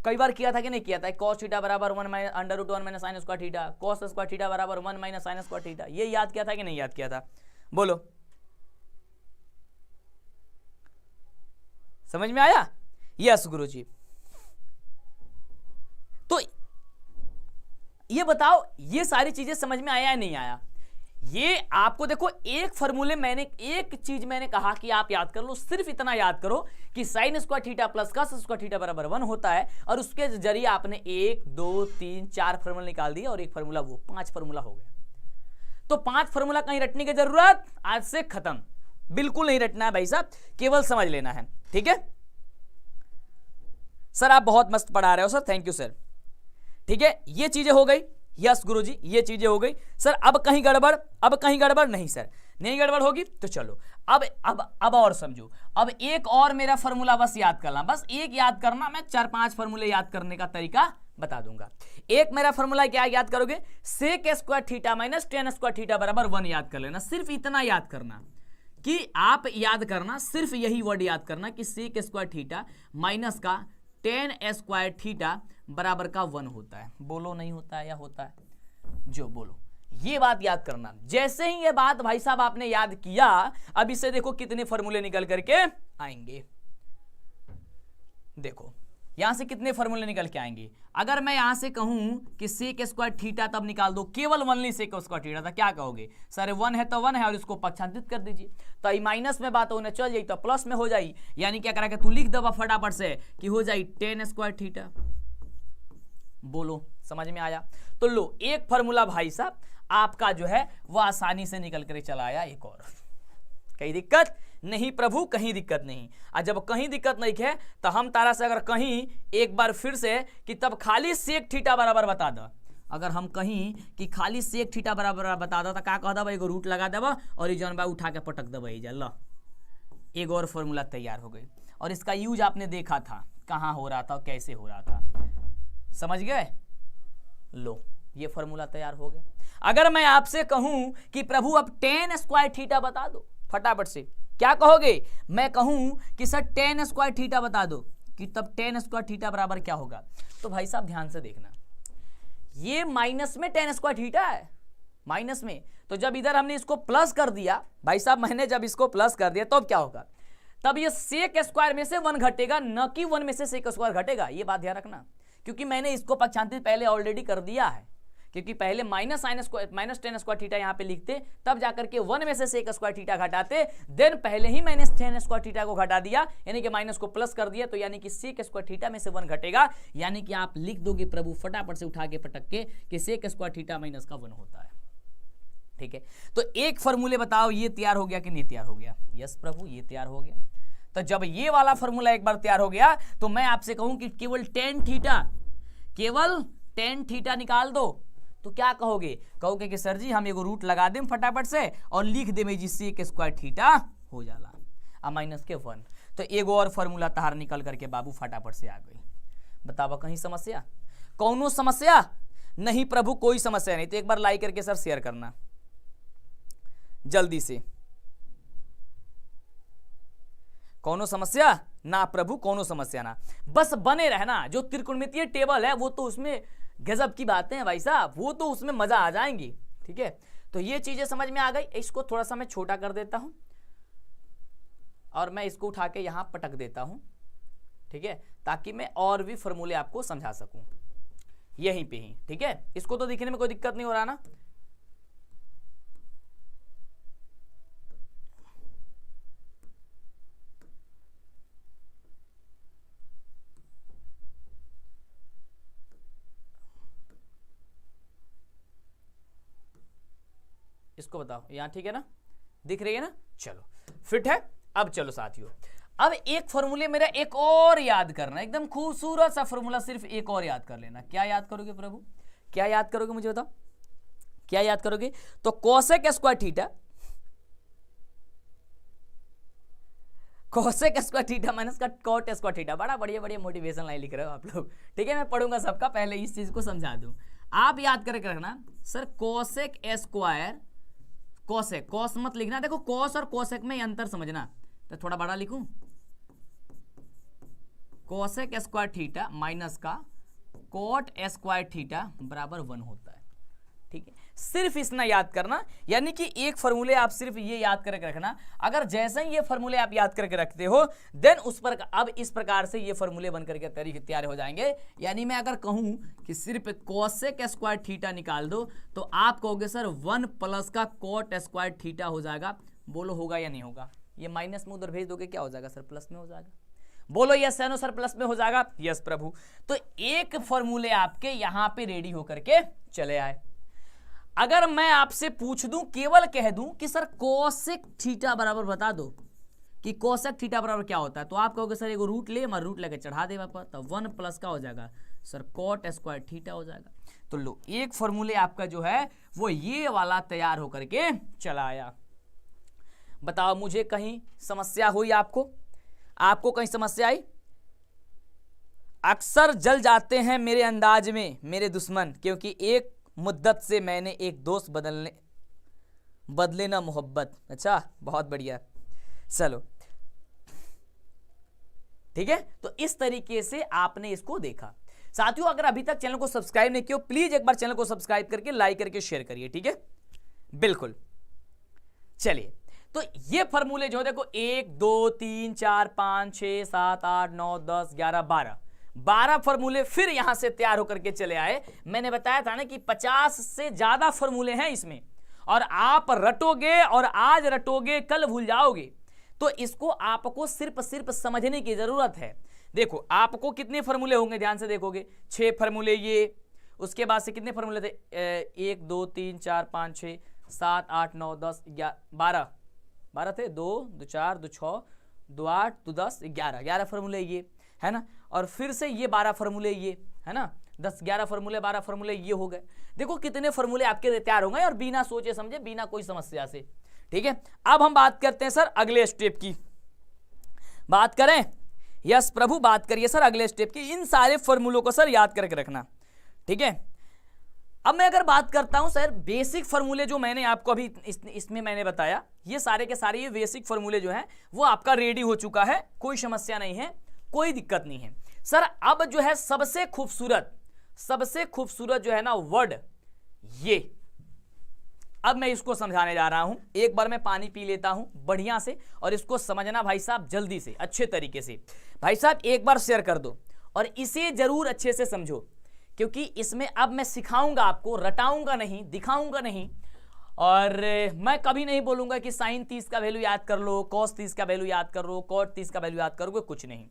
कई बार किया था कि नहीं किया था। cos थीटा बराबर 1 minus under root 1 minus sine square theta, cos square theta बराबर 1 माइनस साइन स्क्वायर थीटा, ये याद किया था कि नहीं याद किया था? बोलो, समझ में आया? यस गुरुजी। तो ये बताओ, ये सारी चीजें समझ में आया या नहीं आया? ये आपको देखो, एक फॉर्मूले मैंने, एक चीज मैंने कहा कि आप याद कर लो, सिर्फ इतना याद करो कि sign square theta plus cos square theta बराबर 1 होता है, और उसके जरिए आपने 1 2 3 4 फॉर्मूला निकाल दिए, और एक फॉर्मूला वो 5 फॉर्मूला हो गया। तो 5 फॉर्मूला कहीं रटने की जरूरत आज से खत्म, बिल्कुल नहीं रटना है भाई साहब, केवल समझ लेना है, ठीक है सर? आप बहुत मस्त पढ़ा रहे हो सर, थैंक यू सर। ठीक है, ये चीजें हो गई। यस गुरुजी, ये चीजें हो गई। सर अब कहीं गड़बड़? अब कहीं गड़बड़ नहीं सर, नहीं गड़बड़ होगी तो चलो अब और समझो। अब एक और मेरा फॉर्मूला बस याद करना, बस एक याद करना, मैं 4-5 फॉर्मूले याद करने का तरीका बता दूंगा। एक मेरा फॉर्मूला क्या याद करोगे, sec square theta minus tan square theta बराबर 1 याद कर लेना। सिर्फ इतना याद करना कि आप याद करना, सिर्फ यही वर्ड याद करना कि सेक स्क्वायर थीटा माइनस का टेन स्क्वायर थीटा बराबर का 1 होता है। बोलो, नहीं होता है या होता है? जो बोलो, ये बात याद करना। जैसे ही ये बात भाई साहब आपने याद किया, अब इससे देखो कितने फॉर्मूले निकल करके आएंगे। देखो यहां से कितने फॉर्मूले निकल के आएंगे। अगर मैं यहां से कहूं कि सेक स्क्वायर थीटा तब निकाल दो, केवल 1 सेक स्क्वायर थीटा था, क्या कहोगे? सर 1 है तो 1 है, और इसको पक्षांतरित कर दीजिए, तो ये माइनस में बात होने चल जाई तो प्लस में हो जाई। यानी क्या करा के तू लिख दबा फटाफट से कि हो जाई टेन स्क्वायर थीटा। बोलो, समझ में आया? तो लो, एक फॉर्मूला भाई साहब आपका जो है वह आसानी से निकल कर चला आया। एक और, कहीं दिक्कत नहीं प्रभु, कहीं दिक्कत नहीं। और जब कहीं दिक्कत नहीं है तो हम तारा से अगर कहीं एक बार फिर से कि तब खाली सेक थीटा बराबर बता दो, अगर हम कहीं कि खाली सेक थीटा बराबर बता दो तो क्या कह दबा, एगो रूट लगा देबा और जौन बा उठा के पटक देबा। लो, एक और फॉर्मूला तैयार हो गई, और इसका यूज आपने देखा था कहाँ हो रहा था और कैसे हो रहा था, समझ गए? लो, ये फॉर्मूला तैयार हो गया। अगर मैं आपसे कहूं कि प्रभु अब टेन स्क्वायर थीटा बता दो, फटाफट से क्या कहोगे? मैं कहूं कि सर टेन स्क्वायर थीटा बता दो, कि तब टेन स्क्वायर थीटा बराबर क्या होगा? तो भाई साहब ध्यान से देखना, ये माइनस में टेन स्क्वायर थीटा है, माइनस में। तो जब इधर हमने इसको प्लस कर दिया भाई साहब, मैंने जब इसको प्लस कर दिया तो अब क्या होगा? तब ये सेक स्क्वायर में से 1 घटेगा, न कि 1 में से सेक स्क्वायर घटेगा। ये बात ध्यान रखना, क्योंकि मैंने इसको पक्षांतरित पहले ऑलरेडी कर दिया है क्योंकि पहले माइनस टेन स्क्वायर थीटा यहाँ पे लिखते, तब जाकर के 1 में से सेक स्क्वायर थीटा घटाते, देन पहले ही माइनस 10 स्क्वायर थीटा को घटा दिया, यानी कि माइनस को प्लस कर दिया, तो यानी कि सेक स्क्वायर थीटा में से 1 घटेगा, यानी कि आप लिख दोगे प्रभु फटाफट से उठा के पटक के कि सेक स्क्वायर थीटा माइनस का 1 होता है। ठीक है, तो एक फॉर्मूले बताओ ये तैयार हो गया कि नहीं तैयार हो गया? यस प्रभु, ये तैयार हो गया। तो जब ये वाला फॉर्मूला एक बार तैयार हो गया तो मैं आपसे कहूं कि केवल टेन थीटा निकाल दो, तो क्या कहोगे? कहोगे कि सर जी हम एगो रूट लगा दें फटाफट से और लिख दे में जिससे एक स्क्वायर थीटा हो जाला आ माइनस के 1। तो एगो और फॉर्मूला तहार निकल करके बाबू फटाफट से आ गई। बतावा कहीं समस्या? कौनो समस्या नहीं प्रभु, कोई समस्या नहीं। तो एक बार लाइक करके सर शेयर करना जल्दी से। कौनो समस्या ना प्रभु, कौनो समस्या ना, बस बने रहना। जो त्रिकोणमितीय टेबल है वो तो उसमें गजब की बातें हैं भाई साहब, वो तो उसमें मजा आ जाएंगी। ठीक है, तो ये चीजें समझ में आ गई। इसको थोड़ा सा मैं छोटा कर देता हूं और मैं इसको उठा के यहां पटक देता हूं। ठीक है, ताकि मैं और भी फॉर्मूले आपको समझा सकूं यहीं पे ही। ठीक है, इसको तो दिखने में कोई दिक्कत नहीं हो रहा ना? इसको बताओ, यहां ठीक है ना? दिख रही है ना? चलो फिट है। अब चलो साथियों, अब एक फॉर्मूले मेरा एक और याद करना, एकदम खूबसूरत सा फॉर्मूला, सिर्फ एक और याद कर लेना। क्या याद करोगे प्रभु? क्या याद करोगे मुझे बताओ, क्या याद करोगे? तो कोसेक स्क्वायर थीटा माइनस का कॉट स्क्वायर थीटा। बड़ा बढ़िया मोटिवेशन लाइन लिख रहे हो आप लोग। ठीक है, मैं पढ़ूंगा सबका, पहले इस चीज को समझा दूं। आप याद करके रखना sir, cosec square, cosec, cos मत लिखना, देखो कॉस और कोसेक में अंतर समझना, तो थोड़ा बड़ा लिखूं, कोसेक स्क्वायर थीटा माइनस का कोट स्क्वायर थीटा बराबर 1 होता है। ठीक है, सिर्फ इतना याद करना, यानी कि एक फॉर्मूले आप सिर्फ ये याद करके रखना। अगर जैसे ही ये फॉर्मूले आप याद करके रखते हो, देन उस पर अब इस प्रकार से ये फॉर्मूले बन करके तैयार हो जाएंगे। यानी मैं अगर कहूं कि सिर्फ कोसेक स्क्वायर थीटा निकाल दो, तो आप कहोगे सर 1 प्लस का कोट स्क्वायर थीटा हो जाएगा। बोलो होगा या नहीं होगा? ये माइनस में उधर भेज दोगे, क्या हो जाएगा सर? प्लस में हो जाएगा। बोलो यस या नो सर, प्लस में हो जाएगा? यस प्रभु। तो एक फॉर्मूले आपके यहां पे रेडी होकर के चले आए। अगर मैं आपसे पूछ दूं, केवल कह दूं कि सर कोसेक थीटा बराबर बता दो कि कोसेक थीटा बराबर क्या होता है, तो आप कहोगे सर एगो रूट ले, मैं रूट लेके चढ़ा दे पर, तो 1 प्लस का हो जाएगा सर कोट स्क्वायर थीटा हो जाएगा। तो लो, एक फॉर्मूले आपका जो है वो ये वाला तैयार होकर के चला आया। बताओ मुझे कहीं समस्या हुई? आपको कहीं समस्या आई? अक्सर जल जाते हैं मेरे अंदाज में मेरे दुश्मन, क्योंकि एक मुद्दत से मैंने एक दोस्त बदले ना मोहब्बत। अच्छा, बहुत बढ़िया, चलो ठीक है। तो इस तरीके से आपने इसको देखा। साथियों, अगर अभी तक चैनल को सब्सक्राइब नहीं किया, प्लीज एक बार चैनल को सब्सक्राइब करके लाइक करके शेयर करिए। ठीक है, बिल्कुल। चलिए, तो ये फॉर्मूले जो देखो 1 2 3 4 5 6 7 8 9 10 11 12 फॉर्मूले फिर यहां से तैयार होकर के चले आए। मैंने बताया था ना कि 50 से ज्यादा फॉर्मूले हैं इसमें, और आप रटोगे और आज रटोगे कल भूल जाओगे। तो इसको आपको सिर्फ समझने की जरूरत है। देखो आपको कितने फॉर्मूले होंगे, ध्यान से देखोगे 6 फॉर्मूले ये, उसके बाद से कितने फॉर्मूले थे 1 2 3 4 5 6 7 8 9 10 11 12 थे, 2 2 4 2 6 2 8 2 10 11 फॉर्मूले ये है ना, और फिर से ये 12 फॉर्मूले ये है ना, 10 11 फॉर्मूले 12 फॉर्मूले ये हो गए। देखो कितने फॉर्मूले आपके तैयार होंगे, और बिना सोचे समझे बिना कोई समस्या से। ठीक है, अब हम बात करते हैं सर अगले स्टेप की। बात करें? यस प्रभु, बात करिए सर अगले स्टेप की। इन सारे फॉर्मूलों को सर याद करके रखना। ठीक है, अब मैं अगर बात करता हूं सर बेसिक फॉर्मूले जो मैंने आपको अभी इसमें मैंने बताया, ये सारे के सारे ये बेसिक फॉर्मूले जो हैं वो आपका रेडी हो चुका है, कोई समस्या नहीं है, कोई दिक्कत नहीं है सर। अब जो है सबसे खूबसूरत जो है ना वर्ड ये, अब मैं इसको समझाने जा रहा हूं। एक बार मैं पानी पी लेता हूं बढ़िया से, और इसको समझना भाई साहब जल्दी से अच्छे तरीके से। भाई साहब एक बार शेयर कर दो और इसे जरूर अच्छे से समझो क्योंकि इसमें अब मैं सिखाऊंगा आपको, रटाऊंगा नहीं, दिखाऊंगा नहीं। और मैं कभी नहीं बोलूंगा कि साइन 30 का वैल्यू याद कर लो, कॉस 30 का वैल्यू याद कर लो, कॉट 30 का वैल्यू याद करोगे, कुछ नहीं।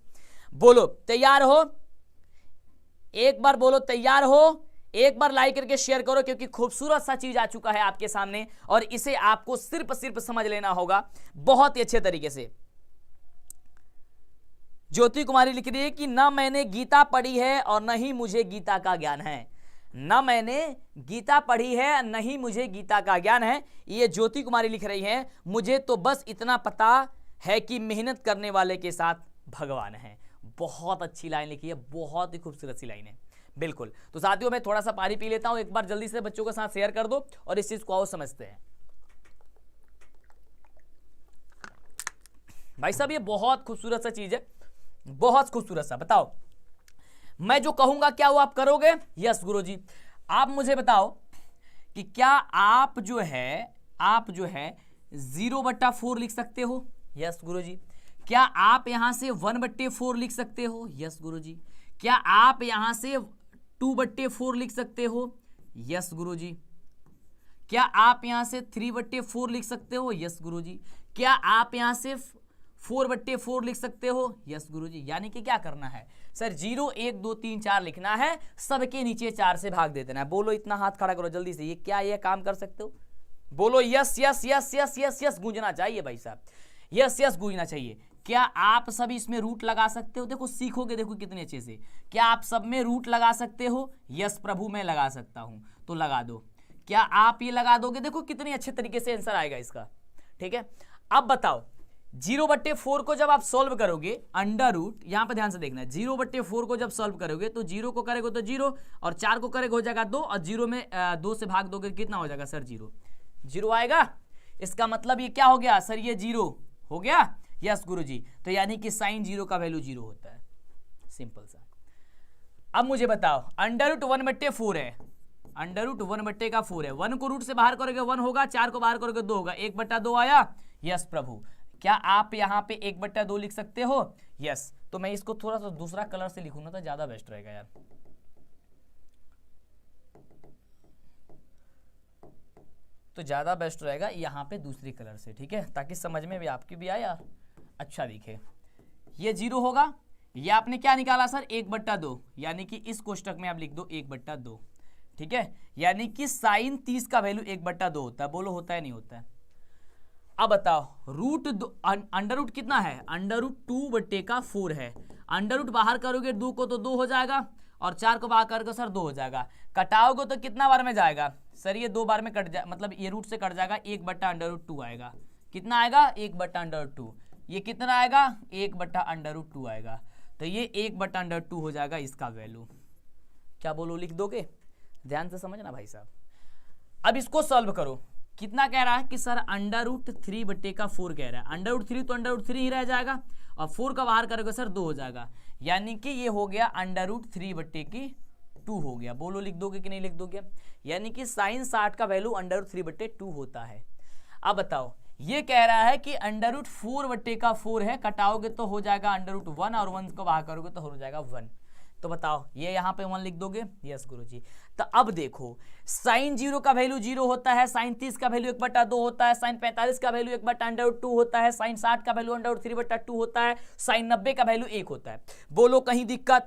बोलो तैयार हो? एक बार बोलो तैयार हो, एक बार लाइक करके शेयर करो, क्योंकि खूबसूरत सा चीज आ चुका है आपके सामने और इसे आपको सिर्फ समझ लेना होगा बहुत ही अच्छे तरीके से। ज्योति कुमारी लिख रही है कि ना मैंने गीता पढ़ी है और न ही मुझे गीता का ज्ञान है। ना मैंने गीता पढ़ी है, नहीं मुझे गीता का ज्ञान है, ये ज्योति कुमारी लिख रही है। मुझे तो बस इतना पता है कि मेहनत करने वाले के साथ भगवान है। बहुत अच्छी लाइन लिखी है, बहुत ही खूबसूरत सी लाइन है, बिल्कुल। तो साथियों मैं थोड़ा सा पानी पी लेता हूं, एक बार जल्दी से बच्चों के साथ शेयर कर दो और इस चीज को आओ समझते हैं। भाई साहब ये बहुत खूबसूरत सा चीज है, बहुत खूबसूरत सा। बताओ मैं जो कहूंगा क्या वो आप करोगे? यस गुरुजी। आप मुझे बताओ कि क्या आप जो है 0/4 लिख सकते हो? यस गुरुजी। क्या आप यहां से 1/4 लिख सकते हो? यस गुरुजी। क्या आप यहां से 2/4 लिख सकते हो? यस गुरुजी। क्या आप यहां से 3/4 लिख सकते हो? यस गुरुजी। क्या आप यहां से 4/4 लिख सकते हो? यस गुरुजी। यानी कि क्या करना है सर? 0 1 2 3 4 लिखना है, सबके नीचे 4 से भाग दे देना है। बोलो इतना हाथ खड़ा करो जल्दी से, ये क्या ये काम कर सकते हो? बोलो yes yes yes yes yes yes गूंजना चाहिए भाई साहब, यस यस गूंजना चाहिए। क्या आप सब इसमें रूट लगा सकते हो? देखो सीखोगे, देखो कितने अच्छे से। क्या आप सब में रूट लगा सकते हो? यस प्रभु मैं लगा सकता हूं, तो लगा दो। क्या आप ये लगा दोगे? देखो कितने अच्छे तरीके से आंसर आएगा इसका, ठीक है। अब बताओ 0/4 को जब आप सॉल्व करोगे, अंडर रूट, यहां पर ध्यान से देखना है, 0/4 को जब सॉल्व करोगे तो 0 को करेगा तो 0 और 4 को करेगा हो जाएगा 2 और 0 में 2 से भाग दोगे कितना हो जाएगा सर? 0 आएगा। इसका मतलब ये क्या हो गया सर? ये 0 हो गया। यस गुरुजी। तो यानी कि साइन 0 का वैल्यू 0 होता है, सिंपल सा। अब मुझे बताओ अंडर रूट 1/4 है, अंडर रूट 1/4 है। 1 को रूट से बाहर करोगे 1 होगा, 4 को बाहर करोगे 2 होगा, 1/2 आया। यस प्रभु। क्या आप यहां पे 1/2 लिख सकते हो? यस। तो मैं इसको थोड़ा सा दूसरा कलर से लिखूंगा तो ज्यादा बेस्ट रहेगा यार। तो ज्यादा बेस्ट रहेगा यहां पे दूसरी कलर से, ठीक है, ताकि समझ में भी आपकी भी आए यार, अच्छा दिखे। ये 0 होगा, ये आपने क्या निकाला सर? 1/2, यानी कि इस कोष्टक में आप लिख दो 1/2, ठीक है। यानी कि साइन 30 का वैल्यू 1/2 होता है। बोलो होता है नहीं होता है? अब बताओ रूट अंडर रूट कितना है? अंडर रूट 2/4 है। अंडर रूट बाहर करोगे 2 को तो 2 हो जाएगा और 4 को बाहर करोगे सर 2 हो जाएगा। कटाओगे तो कितना बार में जाएगा सर? ये 2 बार में कट जाए, मतलब ये रूट से कट जाएगा, 1/√2 आएगा। कितना आएगा? 1/√2। ये कितना आएगा? 1/√2 आएगा। तो ये 1/√2 हो जाएगा इसका वैल्यू। क्या बोलो लिख दोगे? ध्यान से समझना भाई साहब। अब इसको सॉल्व करो। कितना कह रहा है कि सर √3/4 कह रहा है। √3 तो √3 ही रह जाएगा और 4 का बाहर करोगे सर 2 हो जाएगा। यानी कि ये हो गया √3/2 हो गया। बोलो लिख दोगे कि नहीं लिख दोगे? यानी कि साइन 60 का वैल्यू √3/2 होता है। अब बताओ ये कह रहा है कि √4/4 है, कटाओगे तो हो जाएगा √1 और 1 को बाहर करोगे तो हो जाएगा 1। तो बताओ ये यहाँ पे 1 लिख दोगे? यस गुरुजी। तो अब देखो साइन 0 का वैल्यू 0 होता है, साइन 30 का वैल्यू 1/2 होता है, साइन 45 का वैल्यू 1/√2 होता है, साइन 60 का वैल्यू √3/2 होता है, साइन 90 का वैल्यू 1 होता है। बोलो कहीं दिक्कत?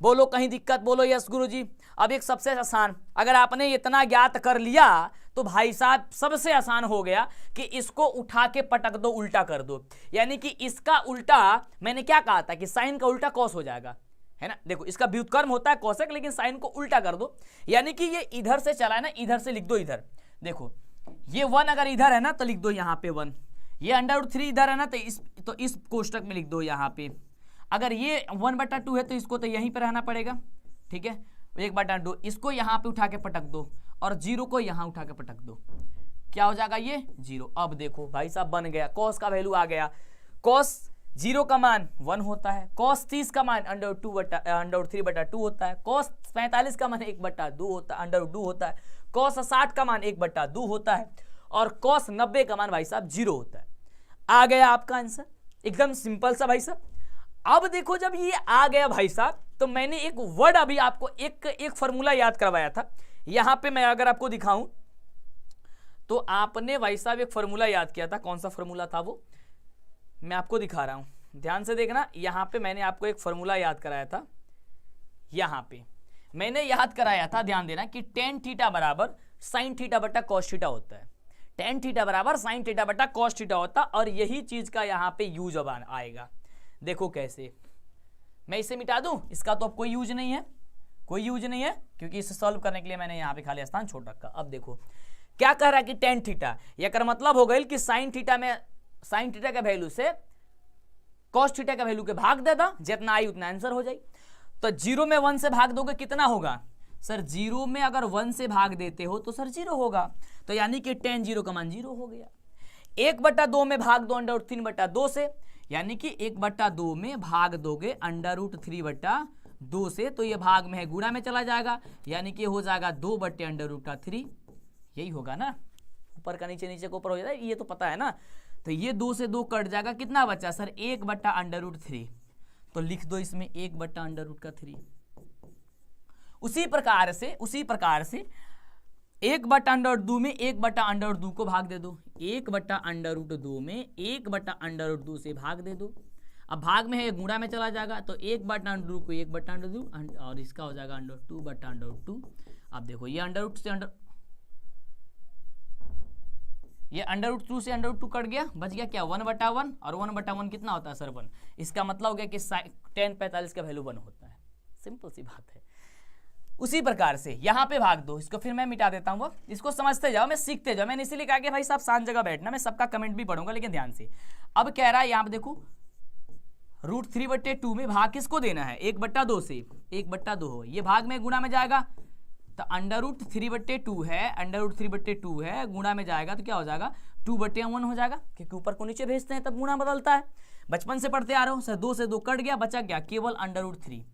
बोलो कहीं दिक्कत? बोलो यस गुरुजी। अब एक सबसे आसान, अगर आपने इतना ज्ञात कर लिया तो भाई साहब सबसे आसान हो गया कि इसको उठा के पटक दो, उल्टा कर दो। यानी कि इसका उल्टा, मैंने क्या कहा था कि साइन का उल्टा कॉस हो जाएगा, है ना। देखो इसका व्युत्क्रम होता है कोसेक, लेकिन साइन को उल्टा कर दो। यानी कि ये इधर से चला है ना, इधर से लिख दो इधर। देखो ये 1 अगर इधर है ना तो लिख दो यहाँ पे 1। ये √3 इधर है ना तो इस कोष्टक में लिख दो यहाँ पे। अगर ये 1/2 है तो इसको तो यहीं पे रहना पड़ेगा, ठीक है। 1/2 इसको यहाँ पे उठा के पटक दो और 0 को यहाँ उठा के पटक दो, क्या हो जाएगा? ये 0। अब देखो भाई साहब बन गया, कॉस का वैल्यू आ गया। कॉस 0 का मान 1 होता है, कॉस 30 का मान √3/2 होता है, कॉस 45 का मान 1/2 होता है, √2 होता है, कॉस 60 का मान 1/2 होता है और कॉस 90 का मान भाई साहब 0 होता है। आ गया आपका आंसर, एकदम सिंपल सा भाई साहब। अब देखो जब ये आ गया भाई साहब तो मैंने एक वर्ड अभी आपको एक फॉर्मूला याद करवाया था। यहां पे मैं अगर आपको दिखाऊं तो आपने भाई साहब एक फॉर्मूला याद किया था। कौन सा फॉर्मूला था वो, मैं आपको दिखा रहा हूं, ध्यान से देखना। यहां पे मैंने आपको एक फॉर्मूला याद कराया था। यहां पे मैंने याद कराया था, ध्यान देना, कि टेन थीटा बराबर साइन थीटा बटा कॉस थीटा होता है। टेन थीटा बराबर साइन थीटा बटा कॉस थीटा होता, और यही चीज का यहां पे यूज अब आएगा। देखो कैसे, मैं इसे मिटा दूं, इसका तो अब कोई यूज नहीं है, कोई यूज नहीं है, क्योंकि इसे सॉल्व करने के लिए मैंने यहां पे खाली स्थान छोड़ रखा। अब देखो क्या कह रहा है कि टेन थीटा, यह कर मतलब हो गई कि साइन थीटा में साइन थीटा के वैल्यू से कॉस थीटा के वैल्यू के भाग देता, जितना आई उतना आंसर हो जाए। तो 0 में 1 से भाग दोगे कितना होगा सर, 0 में अगर 1 से भाग देते हो तो सर 0 होगा, तो यानी कि tan 0 का मान 0 हो गया। 1/2 में भाग दो √3/2 से, यानी कि 1/2 में भाग दोगे √3/2 से, तो ये भाग में है गुणा में चला जाएगा, यानी कि हो जाएगा 2/√3, यही होगा ना, ऊपर का नीचे, नीचे को ऊपर हो जाता है, ये तो पता है ना। तो ये 2 से 2 कट जाएगा, कितना बचा सर 1/√3, तो लिख दो इसमें 1/√3। उसी प्रकार से 1/√2 में 1/√2 को भाग दे दो, 1/√2 में 1/√2 से भाग दे दो। अब भाग में है गुणा में चला जाएगा, तो 1/√2 को 1/2 और इसका हो जाएगा √2/√2। अब देखो ये √2 से ये √2 से √2 कट गया, बच गया क्या 1/1, और 1/1 कितना होता है सर 1। इसका मतलब हो गया कि tan 45 का वैल्यू 1 होता है। सिंपल सी बात है। उसी प्रकार से यहां पे भाग दो, इसको फिर मैं मिटा देता हूं, इसको समझते जाओ, मैं सीखते जाओ। मैंने इसीलिए कहा कि भाई साहब शांत जगह बैठना, मैं सबका कमेंट भी पढ़ूंगा, लेकिन ध्यान से। अब कह रहा है यहां पे देखो √3/2 में भाग किसको देना है 1/2 से, 1/2 हो, ये भाग में गुणा में जाएगा, तो √3/2 है, √3/2 है, गुणा में जाएगा तो क्या हो जाएगा 2/1 हो जाएगा, क्योंकि ऊपर को नीचे भेजते हैं तब गुणा बदलता है। बचपन से पढ़ते आ रहा हूं सर, 2 से 2 कट गया, बचा क्या केवल √3,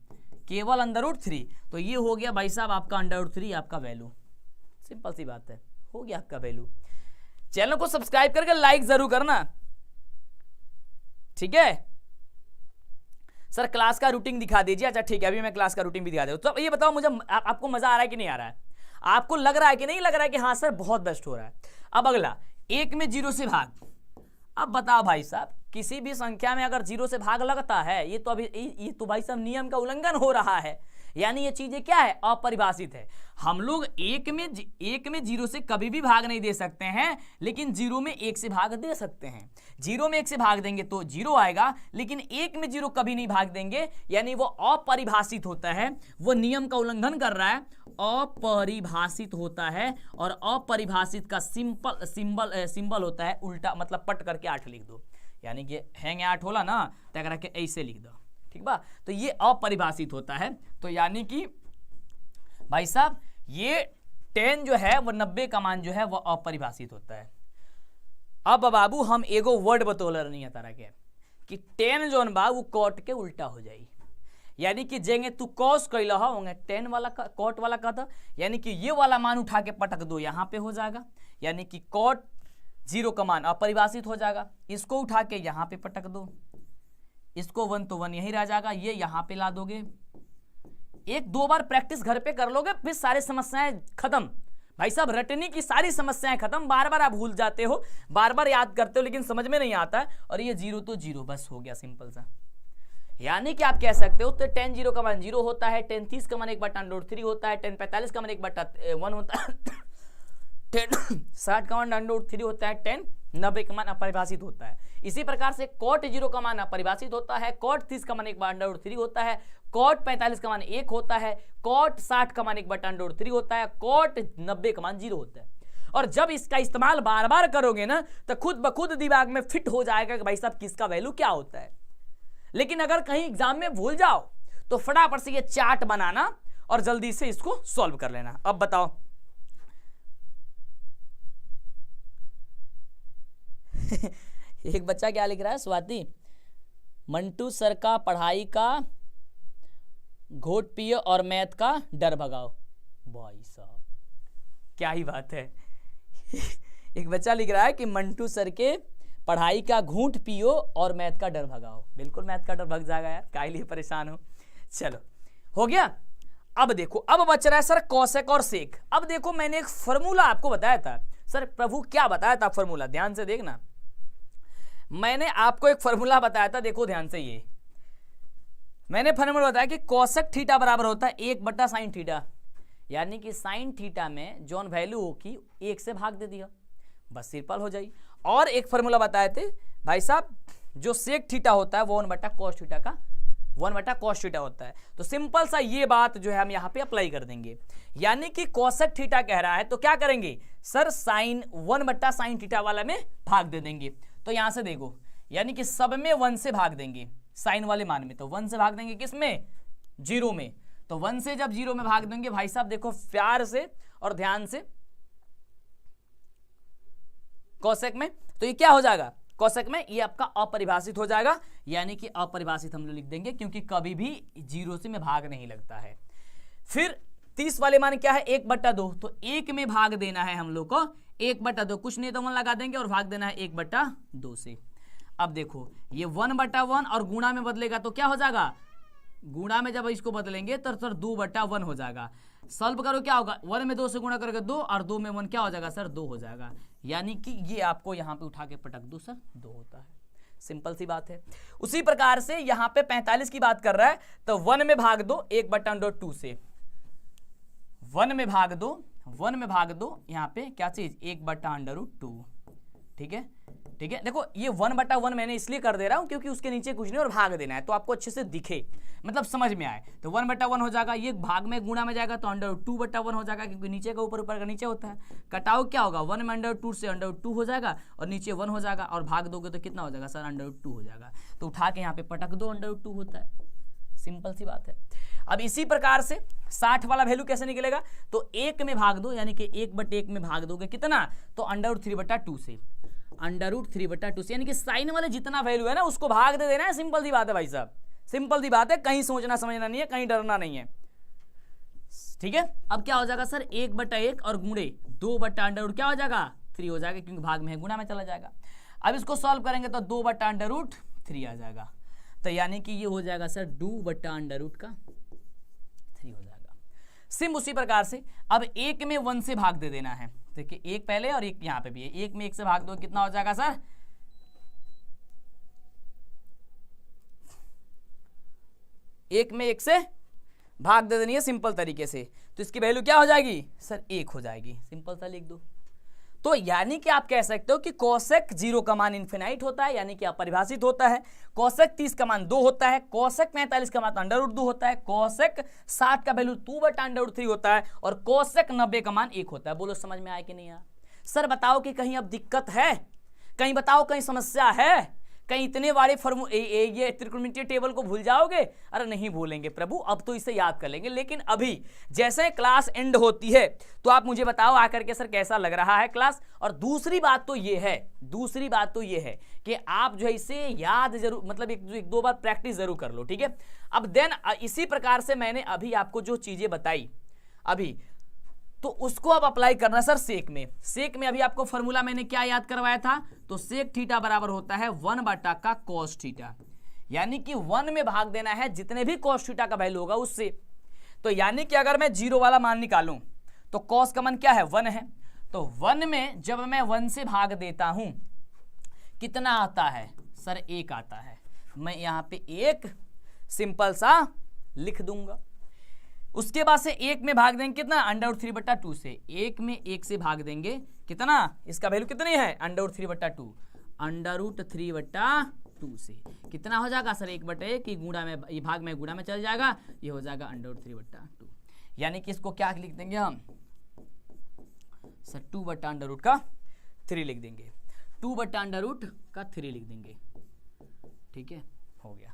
केवल √3, तो ये हो गया भाई साहब आपका √3 आपका वैल्यू। सिंपल सी बात है, हो गया आपका वैल्यू। चैनल को सब्सक्राइब करके लाइक जरूर करना, ठीक है। सर क्लास का रूटीन दिखा दीजिए। अच्छा ठीक है, अभी मैं क्लास का रूटीन भी दिखा दूं। तो ये बताओ मुझे, आपको मजा आ रहा है कि नहीं आ रहा है, आपको लग रहा है कि नहीं लग रहा है कि हाँ सर बहुत बेस्ट हो रहा है। अब अगला 1 में 0 से भाग। अब बताओ भाई साहब, किसी भी संख्या में अगर 0 से भाग लगता है, ये तो भाई साहब नियम का उल्लंघन हो रहा है, यानी ये चीजें क्या है, अपरिभाषित है। हम लोग 1 में 0 से कभी भी भाग नहीं दे सकते हैं, लेकिन 0 में 1 से भाग दे सकते हैं। 0 में 1 से भाग देंगे तो 0 आएगा, लेकिन 1 में 0 कभी नहीं भाग देंगे, यानी वो अपरिभाषित होता है, वो नियम का उल्लंघन कर रहा है, अपरिभाषित होता है। और अपरिभाषित का सिंबल होता है उल्टा, मतलब पट करके 8 लिख दो, यानी कि हैंग 8 होला ना, तक के ऐसे लिख दो, ठीक बा। तो ये अपरिभाषित होता है, तो यानी कि भाई साहब ये tan जो है वो 90 का मान जो है वो अपरिभाषित होता है। अब बाबू हम एगो वर्ड बतौल नहीं है तरह के कि tan जो बा वो कॉट के उल्टा हो जाई, यानी कि जेंगे तू कॉस कैला होंगे tan वाला कॉट वाला कहता, यानी कि ये वाला मान उठा के पटक दो, यहां पे हो जाएगा, यानी कि कॉट 0 का मान अपरिभाषित हो जाएगा। इसको उठा के यहां पे पटक दो, इसको 1 तो 1 यही रह जाएगा, ये यहां पे ला दोगे। 1-2 बार प्रैक्टिस घर पे कर लोगे, फिर सारी समस्याएं खत्म। भाई साहब रटनी की सारी समस्याएं खत्म। बार बार आप भूल जाते हो, बार बार याद करते हो, लेकिन समझ में नहीं आता है। और ये 0 तो 0 बस हो गया, सिंपल सा। यानी कि आप कह सकते हो तो tan 0 का मान 0 होता है, tan 30 का मान 1/√3 होता है, tan 45 का मान 1/1 होता है, tan 60 का मान √3 होता है, tan 90 का मान अपरिभाषित होता है। इसी प्रकार से cot 0 का मान अपरिभाषित होता है, cot 30 का मान 1/√3 होता है, cot 45 का मान 1 होता है, cot 60 का मान 1/√3 होता है, cot 90 का मान 0 होता है। और जब इसका इस्तेमाल बार बार करोगे ना, तो खुद ब खुद दिमाग में फिट हो जाएगा कि भाई साहब किसका वैल्यू क्या होता है। लेकिन अगर कहीं एग्जाम में भूल जाओ तो फटाफट से ये चार्ट बनाना और जल्दी से इसको सॉल्व कर लेना। अब बताओ एक बच्चा क्या लिख रहा है, स्वाति, मंटू सर का पढ़ाई का घोट पियो और मैथ का डर भगाओ। भाई साहब क्या ही बात है एक बच्चा लिख रहा है कि मंटू सर के पढ़ाई का घूंट पियो और मैथ का डर भगाओ। बिल्कुल मैथ का डर भग जाएगा यार, काहे लिए परेशान हो। चलो हो गया। अब देखो, अब बच रहा है सर कोसेक और सेक। अब देखो मैंने एक फॉर्मूला आपको बताया था। सर प्रभु क्या बताया था फॉर्मूला, ध्यान से देखना। मैंने आपको एक फॉर्मूला बताया था, देखो ध्यान से, ये मैंने फॉर्मूला बताया कि कोसेक थीटा बराबर होता है 1 साइन थीटा, यानी कि साइन थीटा में जौन वैल्यू होगी 1 से भाग दे दिया, बस सिंपल हो जाए। और एक फॉर्मूला बताए थे भाई साहब, जो सेक थीटा होता है वो 1 cos थीटा का 1 cos थीटा होता है। तो सिंपल सा ये बात जो है हम यहाँ पे अप्लाई कर देंगे, यानी कि कोसेक थीटा कह रहा है तो क्या करेंगे सर, साइन 1 साइन थीटा वाला में भाग दे देंगे। तो यहां से देखो, यानी कि सब में 1 से भाग देंगे, साइन वाले मान में तो 1 से भाग देंगे, किस में, 0 में। तो 1 से जब 0 में भाग देंगे भाई साहब, देखो प्यार से और ध्यान से, कोसेक में, तो ये क्या हो जाएगा, कोसेक में ये आपका अपरिभाषित हो जाएगा, यानी कि अपरिभाषित हम लोग लिख देंगे, क्योंकि कभी भी 0 से में भाग नहीं लगता है। फिर 30 वाले मान क्या है, 1/2, तो 1 में भाग देना है हम लोग को 1/2, कुछ नहीं तो 1 लगा देंगे और भाग देना है 1/2 से। अब देखो ये 1/1 और गुणा में बदलेगा तो क्या हो जाएगा, गुणा में जब इसको बदलेंगे तो सर 2/1 हो जाएगा। सॉल्व करो क्या होगा, 1 में 2 से गुणा करोगे 2 और 2 में 1 क्या हो जाएगा सर, 2 हो जाएगा, यानी कि ये आपको यहाँ पे उठा के पटक दो सर 2 होता है, सिंपल सी बात है। उसी प्रकार से यहाँ पे 45 की बात कर रहा है तो 1 में भाग दो 1/2 से, 1 में भाग दो यहाँ पे क्या चीज 1/2, ठीक है, ठीक है। देखो ये 1/1 मैंने इसलिए कर दे रहा हूं क्योंकि उसके नीचे कुछ नहीं और भाग देना है, तो आपको अच्छे से दिखे, मतलब समझ में आए। तो 1/1 हो जाएगा, ये भाग में गुणा में जाएगा तो √2/1 हो जाएगा, क्योंकि नीचे का ऊपर, ऊपर का नीचे होता है। कटाव क्या होगा, 1 में √2 से √2 हो जाएगा और नीचे 1 हो जाएगा, और भाग दोगे तो कितना हो जाएगा सर, √2 हो जाएगा। तो उठा के यहाँ पे पटक दो, √2 होता है, सिंपल सी बात है। अब इसी प्रकार से 60 वाला वैल्यू कैसे निकलेगा, तो 1 में भाग दो, यानी कि 1/1 में भाग दोगे कितना, तो √3/2 से, √3/2 से, यानी कि साइन वाले जितना वैल्यू है ना उसको भाग दे देना है। सिंपल सी बात है भाई साहब, सिंपल सी बात है, कहीं सोचना समझना नहीं है, कहीं डरना नहीं है, ठीक है। अब क्या हो जाएगा सर, 1/1 और गुणे 2/√, क्या हो जाएगा 3 हो जाएगा, क्योंकि भाग में गुणा में चला जाएगा। अब इसको सॉल्व करेंगे तो 2/√3 आ जाएगा, तो यानी कि ये हो जाएगा सर 2/√3 हो जाएगा। सिम उसी प्रकार से अब 1 में 1 से भाग दे देना है, देखिए 1 पहले और 1 यहाँ पे भी है, 1 में 1 से भाग दो कितना हो जाएगा सर, 1 में 1 से भाग दे देनी है सिंपल तरीके से, तो इसकी वैल्यू क्या हो जाएगी सर, 1 हो जाएगी, सिंपल सा लिख दो। तो यानी कि आप कह सकते हो कि कोसेक 0 का मान इन्फिनाइट होता है, यानी कि अपरिभाषित होता है। कोसेक 30 का मान 2 होता है, कोसेक 45 का मान √2 होता है, कोसेक 60 का वैल्यू 2/√3 होता है, और कोसेक 90 का मान 1 होता है। बोलो समझ में आया कि नहीं यार। सर बताओ कि कहीं अब दिक्कत है, कहीं बताओ कहीं समस्या है, कहीं इतने बड़े ये त्रिकोणमितीय टेबल को भूल जाओगे, अरे नहीं भूलेंगे प्रभु, अब तो इसे याद कर लेंगे। लेकिन अभी जैसे क्लास एंड होती है तो आप मुझे बताओ आकर के सर कैसा लग रहा है क्लास। और दूसरी बात तो ये है कि आप जो है इसे याद जरूर, मतलब एक दो बार प्रैक्टिस जरूर कर लो, ठीक है। अब देन इसी प्रकार से मैंने अभी आपको जो चीजें बताई अभी, तो उसको अब अप्लाई करना सर सेक में। सेक में अभी आपको फॉर्मूला मैंने क्या याद करवाया था, तो सेक थीटा बराबर होता है 1 cos थीटा, यानी कि 1 में भाग देना है जितने भी cos थीटा का वैल्यू होगा उससे। तो यानी कि अगर मैं 0 वाला मान निकालूं तो cos का मान क्या है 1 है, तो 1 में जब मैं 1 से भाग देता हूं कितना आता है सर, 1 आता है। मैं यहां पे 1 सिंपल सा लिख दूंगा। उसके बाद से 1 में भाग देंगे कितना, √3/2 से, 1 में 1 से भाग देंगे कितना, इसका वैल्यू कितनी है √3/2, √3/2 से कितना हो जाएगा सर 1/1 की गुणा में, ये भाग में गुणा में चल जाएगा, ये हो जाएगा √3/2, यानी कि इसको क्या लिख देंगे हम सर 2/√3 लिख देंगे, 2/√3 लिख देंगे, ठीक है, हो गया,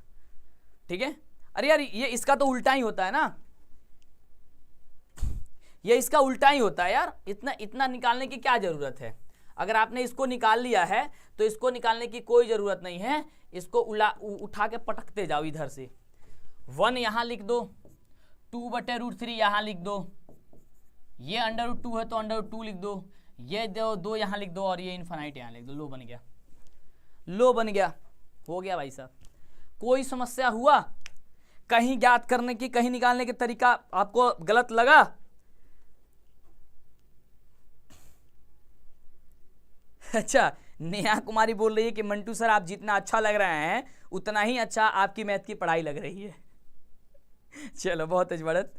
ठीक है। अरे यार ये इसका तो उल्टा ही होता है ना, ये इसका उल्टा ही होता है यार, इतना निकालने की क्या जरूरत है। अगर आपने इसको निकाल लिया है तो इसको निकालने की कोई जरूरत नहीं है, इसको उठा के पटकते जाओ इधर से, 1 यहां लिख दो, 2/√3 यहां लिख दो, ये √2 है तो √2 लिख दो, ये 2 यहां लिख दो, और ये इनफाइनाइट यहां लिख दो, लो बन गया, हो गया भाई साहब। कोई समस्या हुआ, कहीं ज्ञात करने की, कहीं निकालने के तरीका आपको गलत लगा? अच्छा, नेहा कुमारी बोल रही है कि मंटू सर आप जितना अच्छा लग रहे हैं उतना ही अच्छा आपकी मैथ की पढ़ाई लग रही है। चलो बहुत अजबड़त।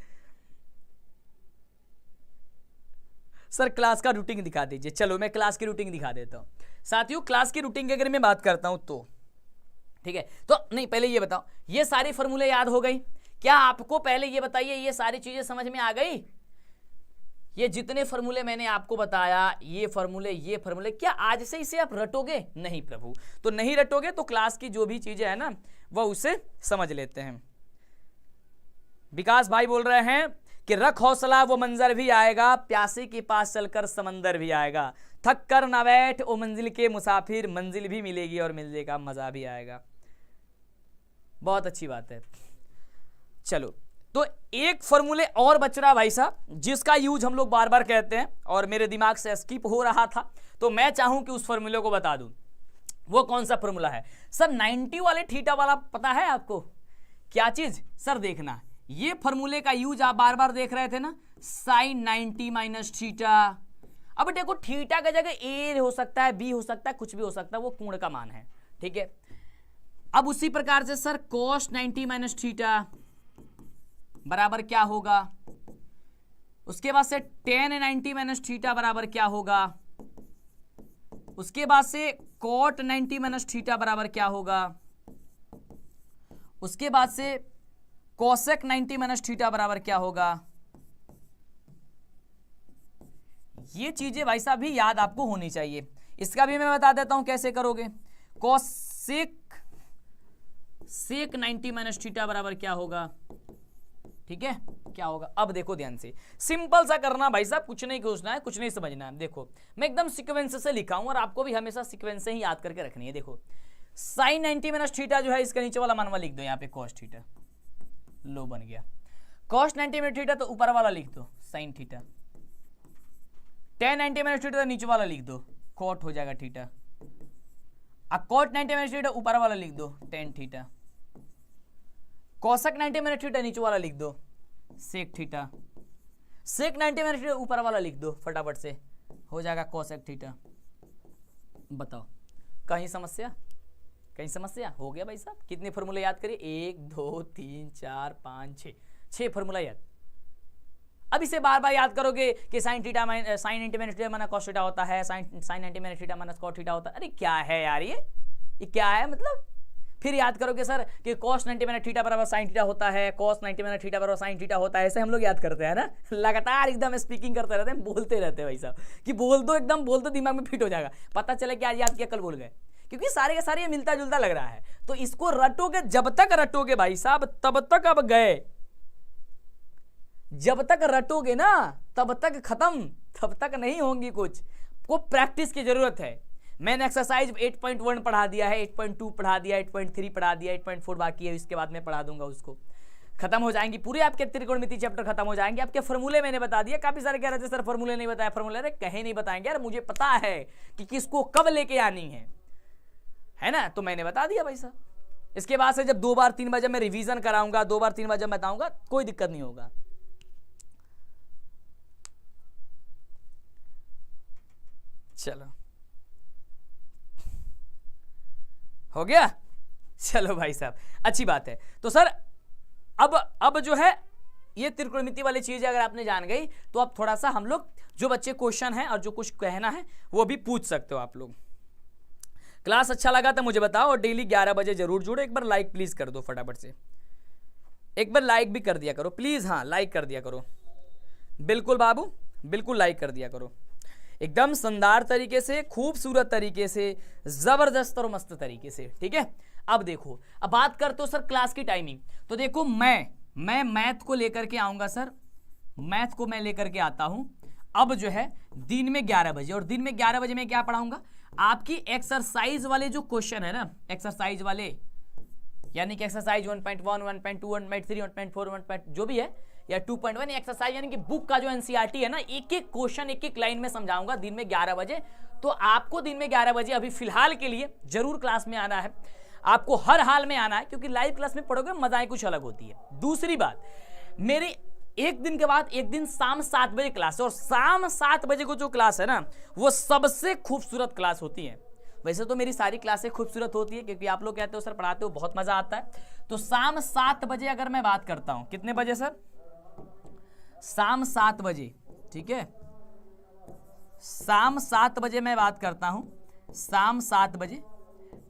सर क्लास का रूटीन दिखा दीजिए। चलो मैं क्लास की रूटीन दिखा देता हूं साथियों। क्लास की रूटीन की अगर मैं बात करता हूं तो ठीक है, तो नहीं पहले ये बताओ, ये सारी फॉर्मूले याद हो गई क्या आपको? पहले ये बताइए, ये सारी चीजें समझ में आ गई? ये जितने फॉर्मूले मैंने आपको बताया, ये फॉर्मूले क्या आज से इसे आप रटोगे? नहीं प्रभु। तो नहीं रटोगे तो क्लास की जो भी चीजें है ना वह उसे समझ लेते हैं। विकास भाई बोल रहे हैं कि रख हौसला वो मंजर भी आएगा, प्यासे के पास चलकर समंदर भी आएगा, थक कर ना बैठ ओ मंजिल के मुसाफिर, मंजिल भी मिलेगी और मिलने का मजा भी आएगा। बहुत अच्छी बात है। चलो तो एक फॉर्मूले और बच रहा भाई साहब, जिसका यूज हम लोग बार बार कहते हैं और मेरे दिमाग से स्किप हो रहा था, तो मैं चाहूं कि उस फॉर्मूले को बता दूं। वो कौन सा फॉर्मूला है सर? 90 वाले थीटा वाला पता है आपको? क्या चीज सर? देखना, ये फॉर्मूले का यूज आप बार बार देख रहे थे ना, साइन 90 माइनस थीटा। अब देखो थीटा का जगह ए हो सकता है, बी हो सकता है, कुछ भी हो सकता है, वो कोण का मान है, ठीक है। अब उसी प्रकार से सर cos 90 माइनस थीटा बराबर क्या होगा? उसके बाद से tan 90 माइनस थीटा बराबर क्या होगा? उसके बाद से cot 90 माइनस थीटा बराबर क्या होगा? उसके बाद से cosec 90 माइनस थीटा बराबर क्या होगा? ये चीजें भाई साहब भी याद आपको होनी चाहिए। इसका भी मैं बता देता हूं कैसे करोगे। cosec 90 माइनस थीटा बराबर क्या होगा? ठीक है, क्या होगा? अब देखो ध्यान से, सिंपल सा करना भाई साहब, कुछ नहीं सोचना है, कुछ नहीं समझना है। देखो मैं एकदम सीक्वेंस से लिखा हूं और आपको भी हमेशा सीक्वेंस से ही याद करके रखनी है। देखो साइन 90 माइनस थीटा जो है, इसका नीचे वाला मानवा लिख दो यहाँ पे cos थीटा, लो बन गया। cos 90 माइनस थीटा तो ऊपर वाला लिख दो sine theta, tan 90 minus theta तो नीचे वाला लिख दो cot हो जाएगा थीटा, अब cot 90 माइनस थीटा ऊपर वाला लिख दो tan theta, cosec 90 minus theta नीचे वाला लिख दो sec theta, sec 90 minus theta ऊपर वाला लिख दो, फटाफट से हो जाएगा cosec थीटा। बताओ कहीं समस्या? कहीं समस्या? हो गया भाई साहब। कितने फॉर्मूले याद करिए? 1 2 3 4 5 6 फॉर्मूला याद। अब इसे बार बार याद करोगे कि sine theta sine 90 minus theta minus cos theta होता है, sine 90 minus theta minus cot theta होता है। अरे क्या है यार ये क्या है मतलब? फिर याद करोगे सर कि cos 90 माइनस थीटा बराबर साइन थीटा होता है, cos 90 माइनस थीटा बराबर साइन थीटा होता है। ऐसे हम लोग याद करते हैं ना, लगातार एकदम स्पीकिंग करते रहते हैं, बोलते रहते हैं भाई साहब कि बोल दो, एकदम बोल दो, दिमाग में फिट हो जाएगा। पता चले कि आज याद किया कल भूल गए, क्योंकि सारे के सारे ये मिलता जुलता लग रहा है। तो इसको रटोगे, जब तक रटोगे भाई साहब तब तक अब गए, जब तक रटोगे ना तब तक खत्म, तब तक नहीं होंगी कुछ। को प्रैक्टिस की जरूरत है। मैंने एक्सरसाइज 8.1 पढ़ा दिया है, 8.2 पढ़ा दिया, 8.3 पढ़ा दिया, 8.4 बाकी है, इसके बाद मैं पढ़ा दूंगा उसको। खत्म हो जाएंगी पूरे आपके त्रिकोणमिति चैप्टर, खत्म हो जाएंगे। आपके फॉर्मूले मैंने बता दिया। काफी सारे कह रहे थे सर फॉर्मूले नहीं बताया, फॉर्मूले अरे कहीं नहीं बताएंगे यार, मुझे पता है कि किसको कब लेके आनी है ना, तो मैंने बता दिया भाई साहब। इसके बाद से जब 2 बार 3 बार जब मैं रिवीजन कराऊंगा, 2 बार 3 बार जब बताऊंगा, कोई दिक्कत नहीं होगा। चलो हो गया, चलो भाई साहब अच्छी बात है। तो सर अब जो है ये त्रिकोणमिति वाली चीज अगर आपने जान गई तो अब थोड़ा सा हम लोग जो बच्चे क्वेश्चन है और जो कुछ कहना है वो भी पूछ सकते हो आप लोग। क्लास अच्छा लगा तो मुझे बताओ, और डेली 11 बजे जरूर जुड़ो। एक बार लाइक प्लीज कर दो फटाफट से, एक बार लाइक भी कर दिया करो प्लीज। हाँ लाइक कर दिया करो, बिल्कुल बाबू, बिल्कुल लाइक कर दिया करो, एकदम शानदार तरीके से, खूबसूरत तरीके से, जबरदस्त और मस्त तरीके से, ठीक है। अब देखो, अब बात करते हो सर क्लास की टाइमिंग। तो देखो मैं मैथ को लेकर के आऊंगा सर, मैथ को मैं लेकर के आता हूं अब जो है दिन में 11 बजे, और दिन में 11 बजे मैं क्या पढ़ाऊंगा? आपकी एक्सरसाइज वाले जो क्वेश्चन है ना, एक्सरसाइज वाले यानी कि एक्सरसाइज 1.1 1.2 1.3 1.4 1. जो भी है, या 2.1 एक्सरसाइज यानी कि बुक का जो एनसीईआरटी है ना, एक एक क्वेश्चन एक एक लाइन में समझाऊंगा दिन में 11 बजे। तो आपको दिन में 11 बजे अभी फिलहाल के लिए जरूर क्लास में आना है। आपको हर हाल में आना है, क्योंकि लाइव क्लास में पढ़ोगे मजाएं कुछ अलग होती है। दूसरी बात, मेरी एक दिन के बाद एक दिन शाम 7 बजे क्लास है, और शाम 7 बजे को जो क्लास है ना, वो सबसे खूबसूरत क्लास होती है। वैसे तो मेरी सारी क्लासें खूबसूरत होती है, क्योंकि आप लोग कहते हो सर पढ़ाते हो बहुत मजा आता है। तो शाम 7 बजे अगर मैं बात करता हूं, कितने बजे सर? शाम 7 बजे, ठीक है, शाम 7 बजे मैं बात करता हूं, शाम 7 बजे,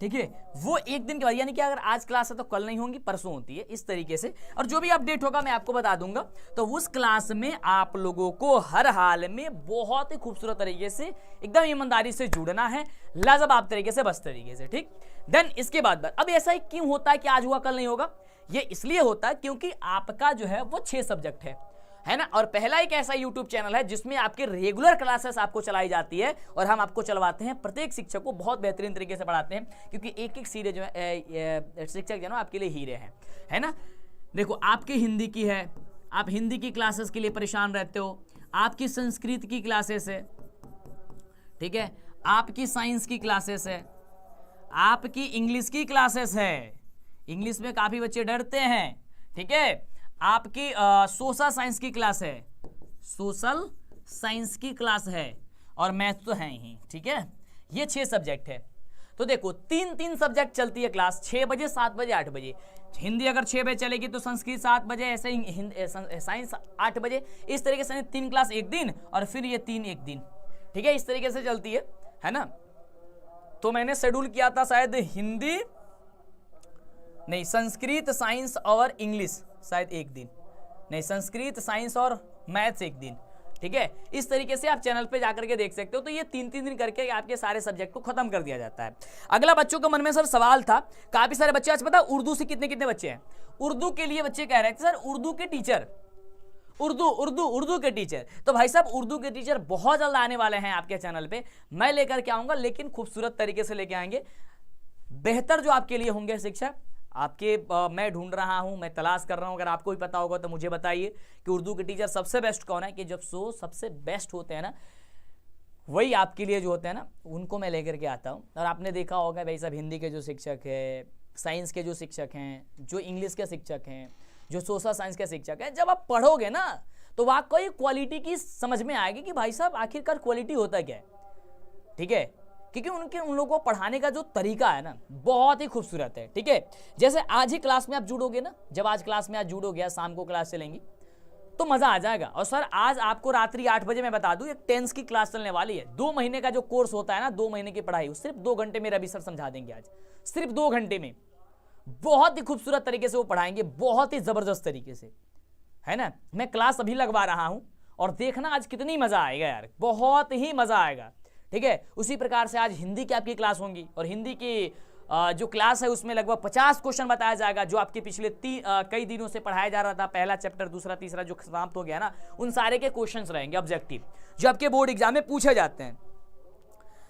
ठीक है। वो एक दिन के बाद, यानी कि अगर आज क्लास है तो कल नहीं होंगी, परसों होती है, इस तरीके से। और जो भी अपडेट होगा मैं आपको बता दूंगा। तो उस क्लास में आप लोगों को हर हाल में बहुत ही खूबसूरत तरीके से, एकदम ईमानदारी से जुड़ना है, लाजवाब तरीके से, बस तरीके से, ठीक। देन इसके बाद अब ऐसा ही क्यों होता है कि आज हुआ कल नहीं होगा? ये इसलिए होता है क्योंकि आपका जो है वो 6 सब्जेक्ट है ना। और पहला एक ऐसा यूट्यूब चैनल है जिसमें आपके रेगुलर क्लासेस आपको चलाई जाती है, और हम आपको चलवाते हैं। प्रत्येक शिक्षक को बहुत बेहतरीन तरीके से पढ़ाते हैं, क्योंकि एक एक सीरीज जो है शिक्षक जो है ना आपके लिए हीरे हैं, है ना। देखो, आपकी हिंदी की है, आप हिंदी की क्लासेस के लिए परेशान रहते हो, आपकी संस्कृत की क्लासेस है, ठीक है, आपकी साइंस की क्लासेस है, आपकी इंग्लिश की क्लासेस है, इंग्लिश में काफी बच्चे डरते हैं, ठीक है, आपकी सोशल साइंस की क्लास है, सोशल साइंस की क्लास है, और मैथ तो है ही, ठीक है। ये 6 सब्जेक्ट है। तो देखो 3-3 सब्जेक्ट चलती है क्लास, 6 बजे, 7 बजे, 8 बजे। हिंदी अगर 6 बजे चलेगी तो संस्कृत 7 बजे, ऐसे ही साइंस 8 बजे, इस तरीके से 3 क्लास एक दिन, और फिर ये 3 एक दिन, ठीक है, इस तरीके से चलती है ना। तो मैंने शेड्यूल किया था शायद हिंदी नहीं, संस्कृत, साइंस और इंग्लिश शायद एक दिन, नहीं, संस्कृत, साइंस और मैथ्स एक दिन, ठीक है। इस तरीके से आप चैनल पे जाकर के देख सकते हो। तो ये 3-3 दिन करके आपके सारे सब्जेक्ट को खत्म कर दिया जाता है। अगला बच्चों के मन में सर सवाल था, काफी सारे बच्चे, आज पता उर्दू से कितने कितने बच्चे हैं? उर्दू के लिए बच्चे कह रहे थे सर उर्दू के टीचर, उर्दू के टीचर। तो भाई साहब उर्दू के टीचर बहुत जल्द आने वाले हैं आपके चैनल पे, मैं लेकर के आऊंगा, लेकिन खूबसूरत तरीके से लेके आएंगे, बेहतर जो आपके लिए होंगे शिक्षक आपके। मैं ढूंढ रहा हूं, मैं तलाश कर रहा हूं, अगर आपको भी पता होगा तो मुझे बताइए कि उर्दू के टीचर सबसे बेस्ट कौन है। कि जब सबसे बेस्ट होते हैं ना, वही आपके लिए जो होते हैं ना, उनको मैं लेकर के आता हूं। और आपने देखा होगा भाई साहब, हिंदी के जो शिक्षक है, साइंस के जो शिक्षक हैं, जो इंग्लिश के शिक्षक हैं, जो सोशल साइंस के शिक्षक हैं, जब आप पढ़ोगे ना तो वाकई क्वालिटी की समझ में आएगी कि भाई साहब आखिरकार क्वालिटी होता क्या है, ठीक है। क्योंकि उन लोगों को पढ़ाने का जो तरीका है ना, बहुत ही खूबसूरत है, ठीक है। जैसे आज ही क्लास में आप जुड़ोगे ना, जब आज क्लास में आज जुड़ोगे, शाम को क्लास चलेंगी तो मजा आ जाएगा। और सर आज आपको रात्रि 8 बजे मैं बता दूं, एक 10th की क्लास चलने वाली है। 2 महीने का जो कोर्स होता है ना, 2 महीने की पढ़ाई, सिर्फ 2 घंटे में रवि सर समझा देंगे। आज सिर्फ 2 घंटे में बहुत ही खूबसूरत तरीके से वो पढ़ाएंगे, बहुत ही जबरदस्त तरीके से, है ना। मैं क्लास अभी लगवा रहा हूं, और देखना आज कितनी मजा आएगा यार, बहुत ही मजा आएगा, ठीक है। उसी प्रकार से आज हिंदी की आपकी क्लास होंगी, और हिंदी की जो क्लास है उसमें लगभग 50 क्वेश्चन बताया जाएगा, जो आपके पिछले कई दिनों से पढ़ाया जा रहा था। पहला चैप्टर, दूसरा, तीसरा जो समाप्त हो गया ना, उन सारे के क्वेश्चंस रहेंगे ऑब्जेक्टिव, जो आपके बोर्ड एग्जाम में पूछे जाते हैं।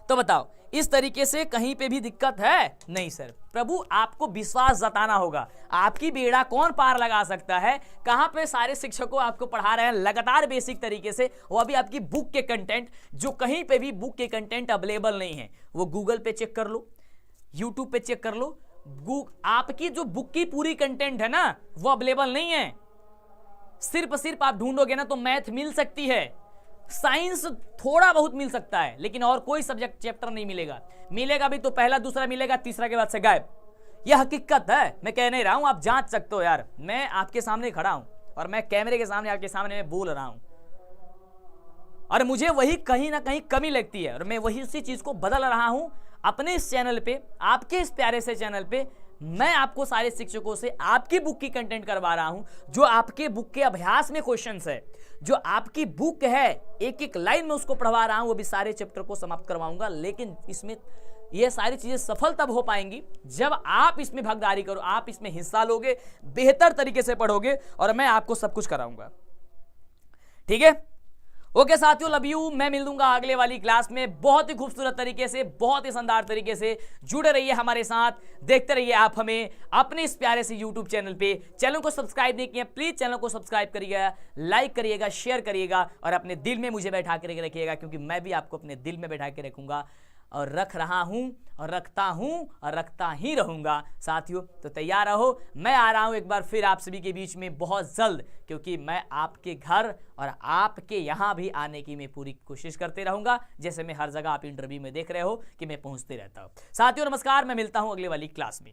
तो बताओ, इस तरीके से कहीं पे भी दिक्कत है? नहीं सर। प्रभु आपको विश्वास जताना होगा, आपकी बेड़ा कौन पार लगा सकता है। कहां पे सारे शिक्षकों आपको पढ़ा रहे हैं लगातार बेसिक तरीके से, वो भी आपकी बुक के कंटेंट, जो कहीं पे भी बुक के कंटेंट अवेलेबल नहीं है, वो गूगल पे चेक कर लो, यूट्यूब पे चेक कर लो। आपकी जो बुक की पूरी कंटेंट है ना, वो अवेलेबल नहीं है। सिर्फ आप ढूंढोगे ना तो मैथ मिल सकती है, साइंस थोड़ा बहुत मिल सकता है, लेकिन और कोई सब्जेक्ट चैप्टर नहीं मिलेगा। मिलेगा भी तो पहला दूसरा मिलेगा, तीसरा के बाद से गायब। यह हकीकत है, मैं कह नहीं रहा हूं, आप जांच सकते हो यार। मैं आपके सामने खड़ा हूं और मैं कैमरे के सामने आपके सामने मैं बोल रहा हूं, और मुझे वही कहीं ना कहीं कमी लगती है, और मैं वही उसी चीज को बदल रहा हूं अपने इस चैनल पे, आपके इस प्यारे से चैनल पे। मैं आपको सारे शिक्षकों से आपकी बुक की कंटेंट करवा रहा हूं, जो आपके बुक के अभ्यास में क्वेश्चंस है, जो आपकी बुक है एक एक लाइन में उसको पढ़वा रहा हूं। वो भी सारे चैप्टर को समाप्त करवाऊंगा, लेकिन इसमें ये सारी चीजें सफल तब हो पाएंगी जब आप इसमें भागीदारी करो, आप इसमें हिस्सा लोगे, बेहतर तरीके से पढ़ोगे, और मैं आपको सब कुछ कराऊंगा, ठीक है। ओके साथियों, लव यू। मैं मिल दूंगा अगले वाली क्लास में बहुत ही खूबसूरत तरीके से, बहुत ही शानदार तरीके से। जुड़े रहिए हमारे साथ, देखते रहिए आप हमें अपने इस प्यारे से यूट्यूब चैनल पे। चैनल को सब्सक्राइब नहीं किया, प्लीज चैनल को सब्सक्राइब करिएगा, लाइक करिएगा, शेयर करिएगा, और अपने दिल में मुझे बैठा के रखिएगा, क्योंकि मैं भी आपको अपने दिल में बैठा के रखूंगा। और रख रहा हूं और रखता हूं और रखता ही रहूंगा। साथियों तो तैयार रहो, मैं आ रहा हूं एक बार फिर आप सभी के बीच में बहुत जल्द, क्योंकि मैं आपके घर और आपके यहां भी आने की मैं पूरी कोशिश करते रहूंगा, जैसे मैं हर जगह आप इंटरव्यू में देख रहे हो कि मैं पहुंचते रहता हूं। साथियों नमस्कार, मैं मिलता हूं अगले वाली क्लास में।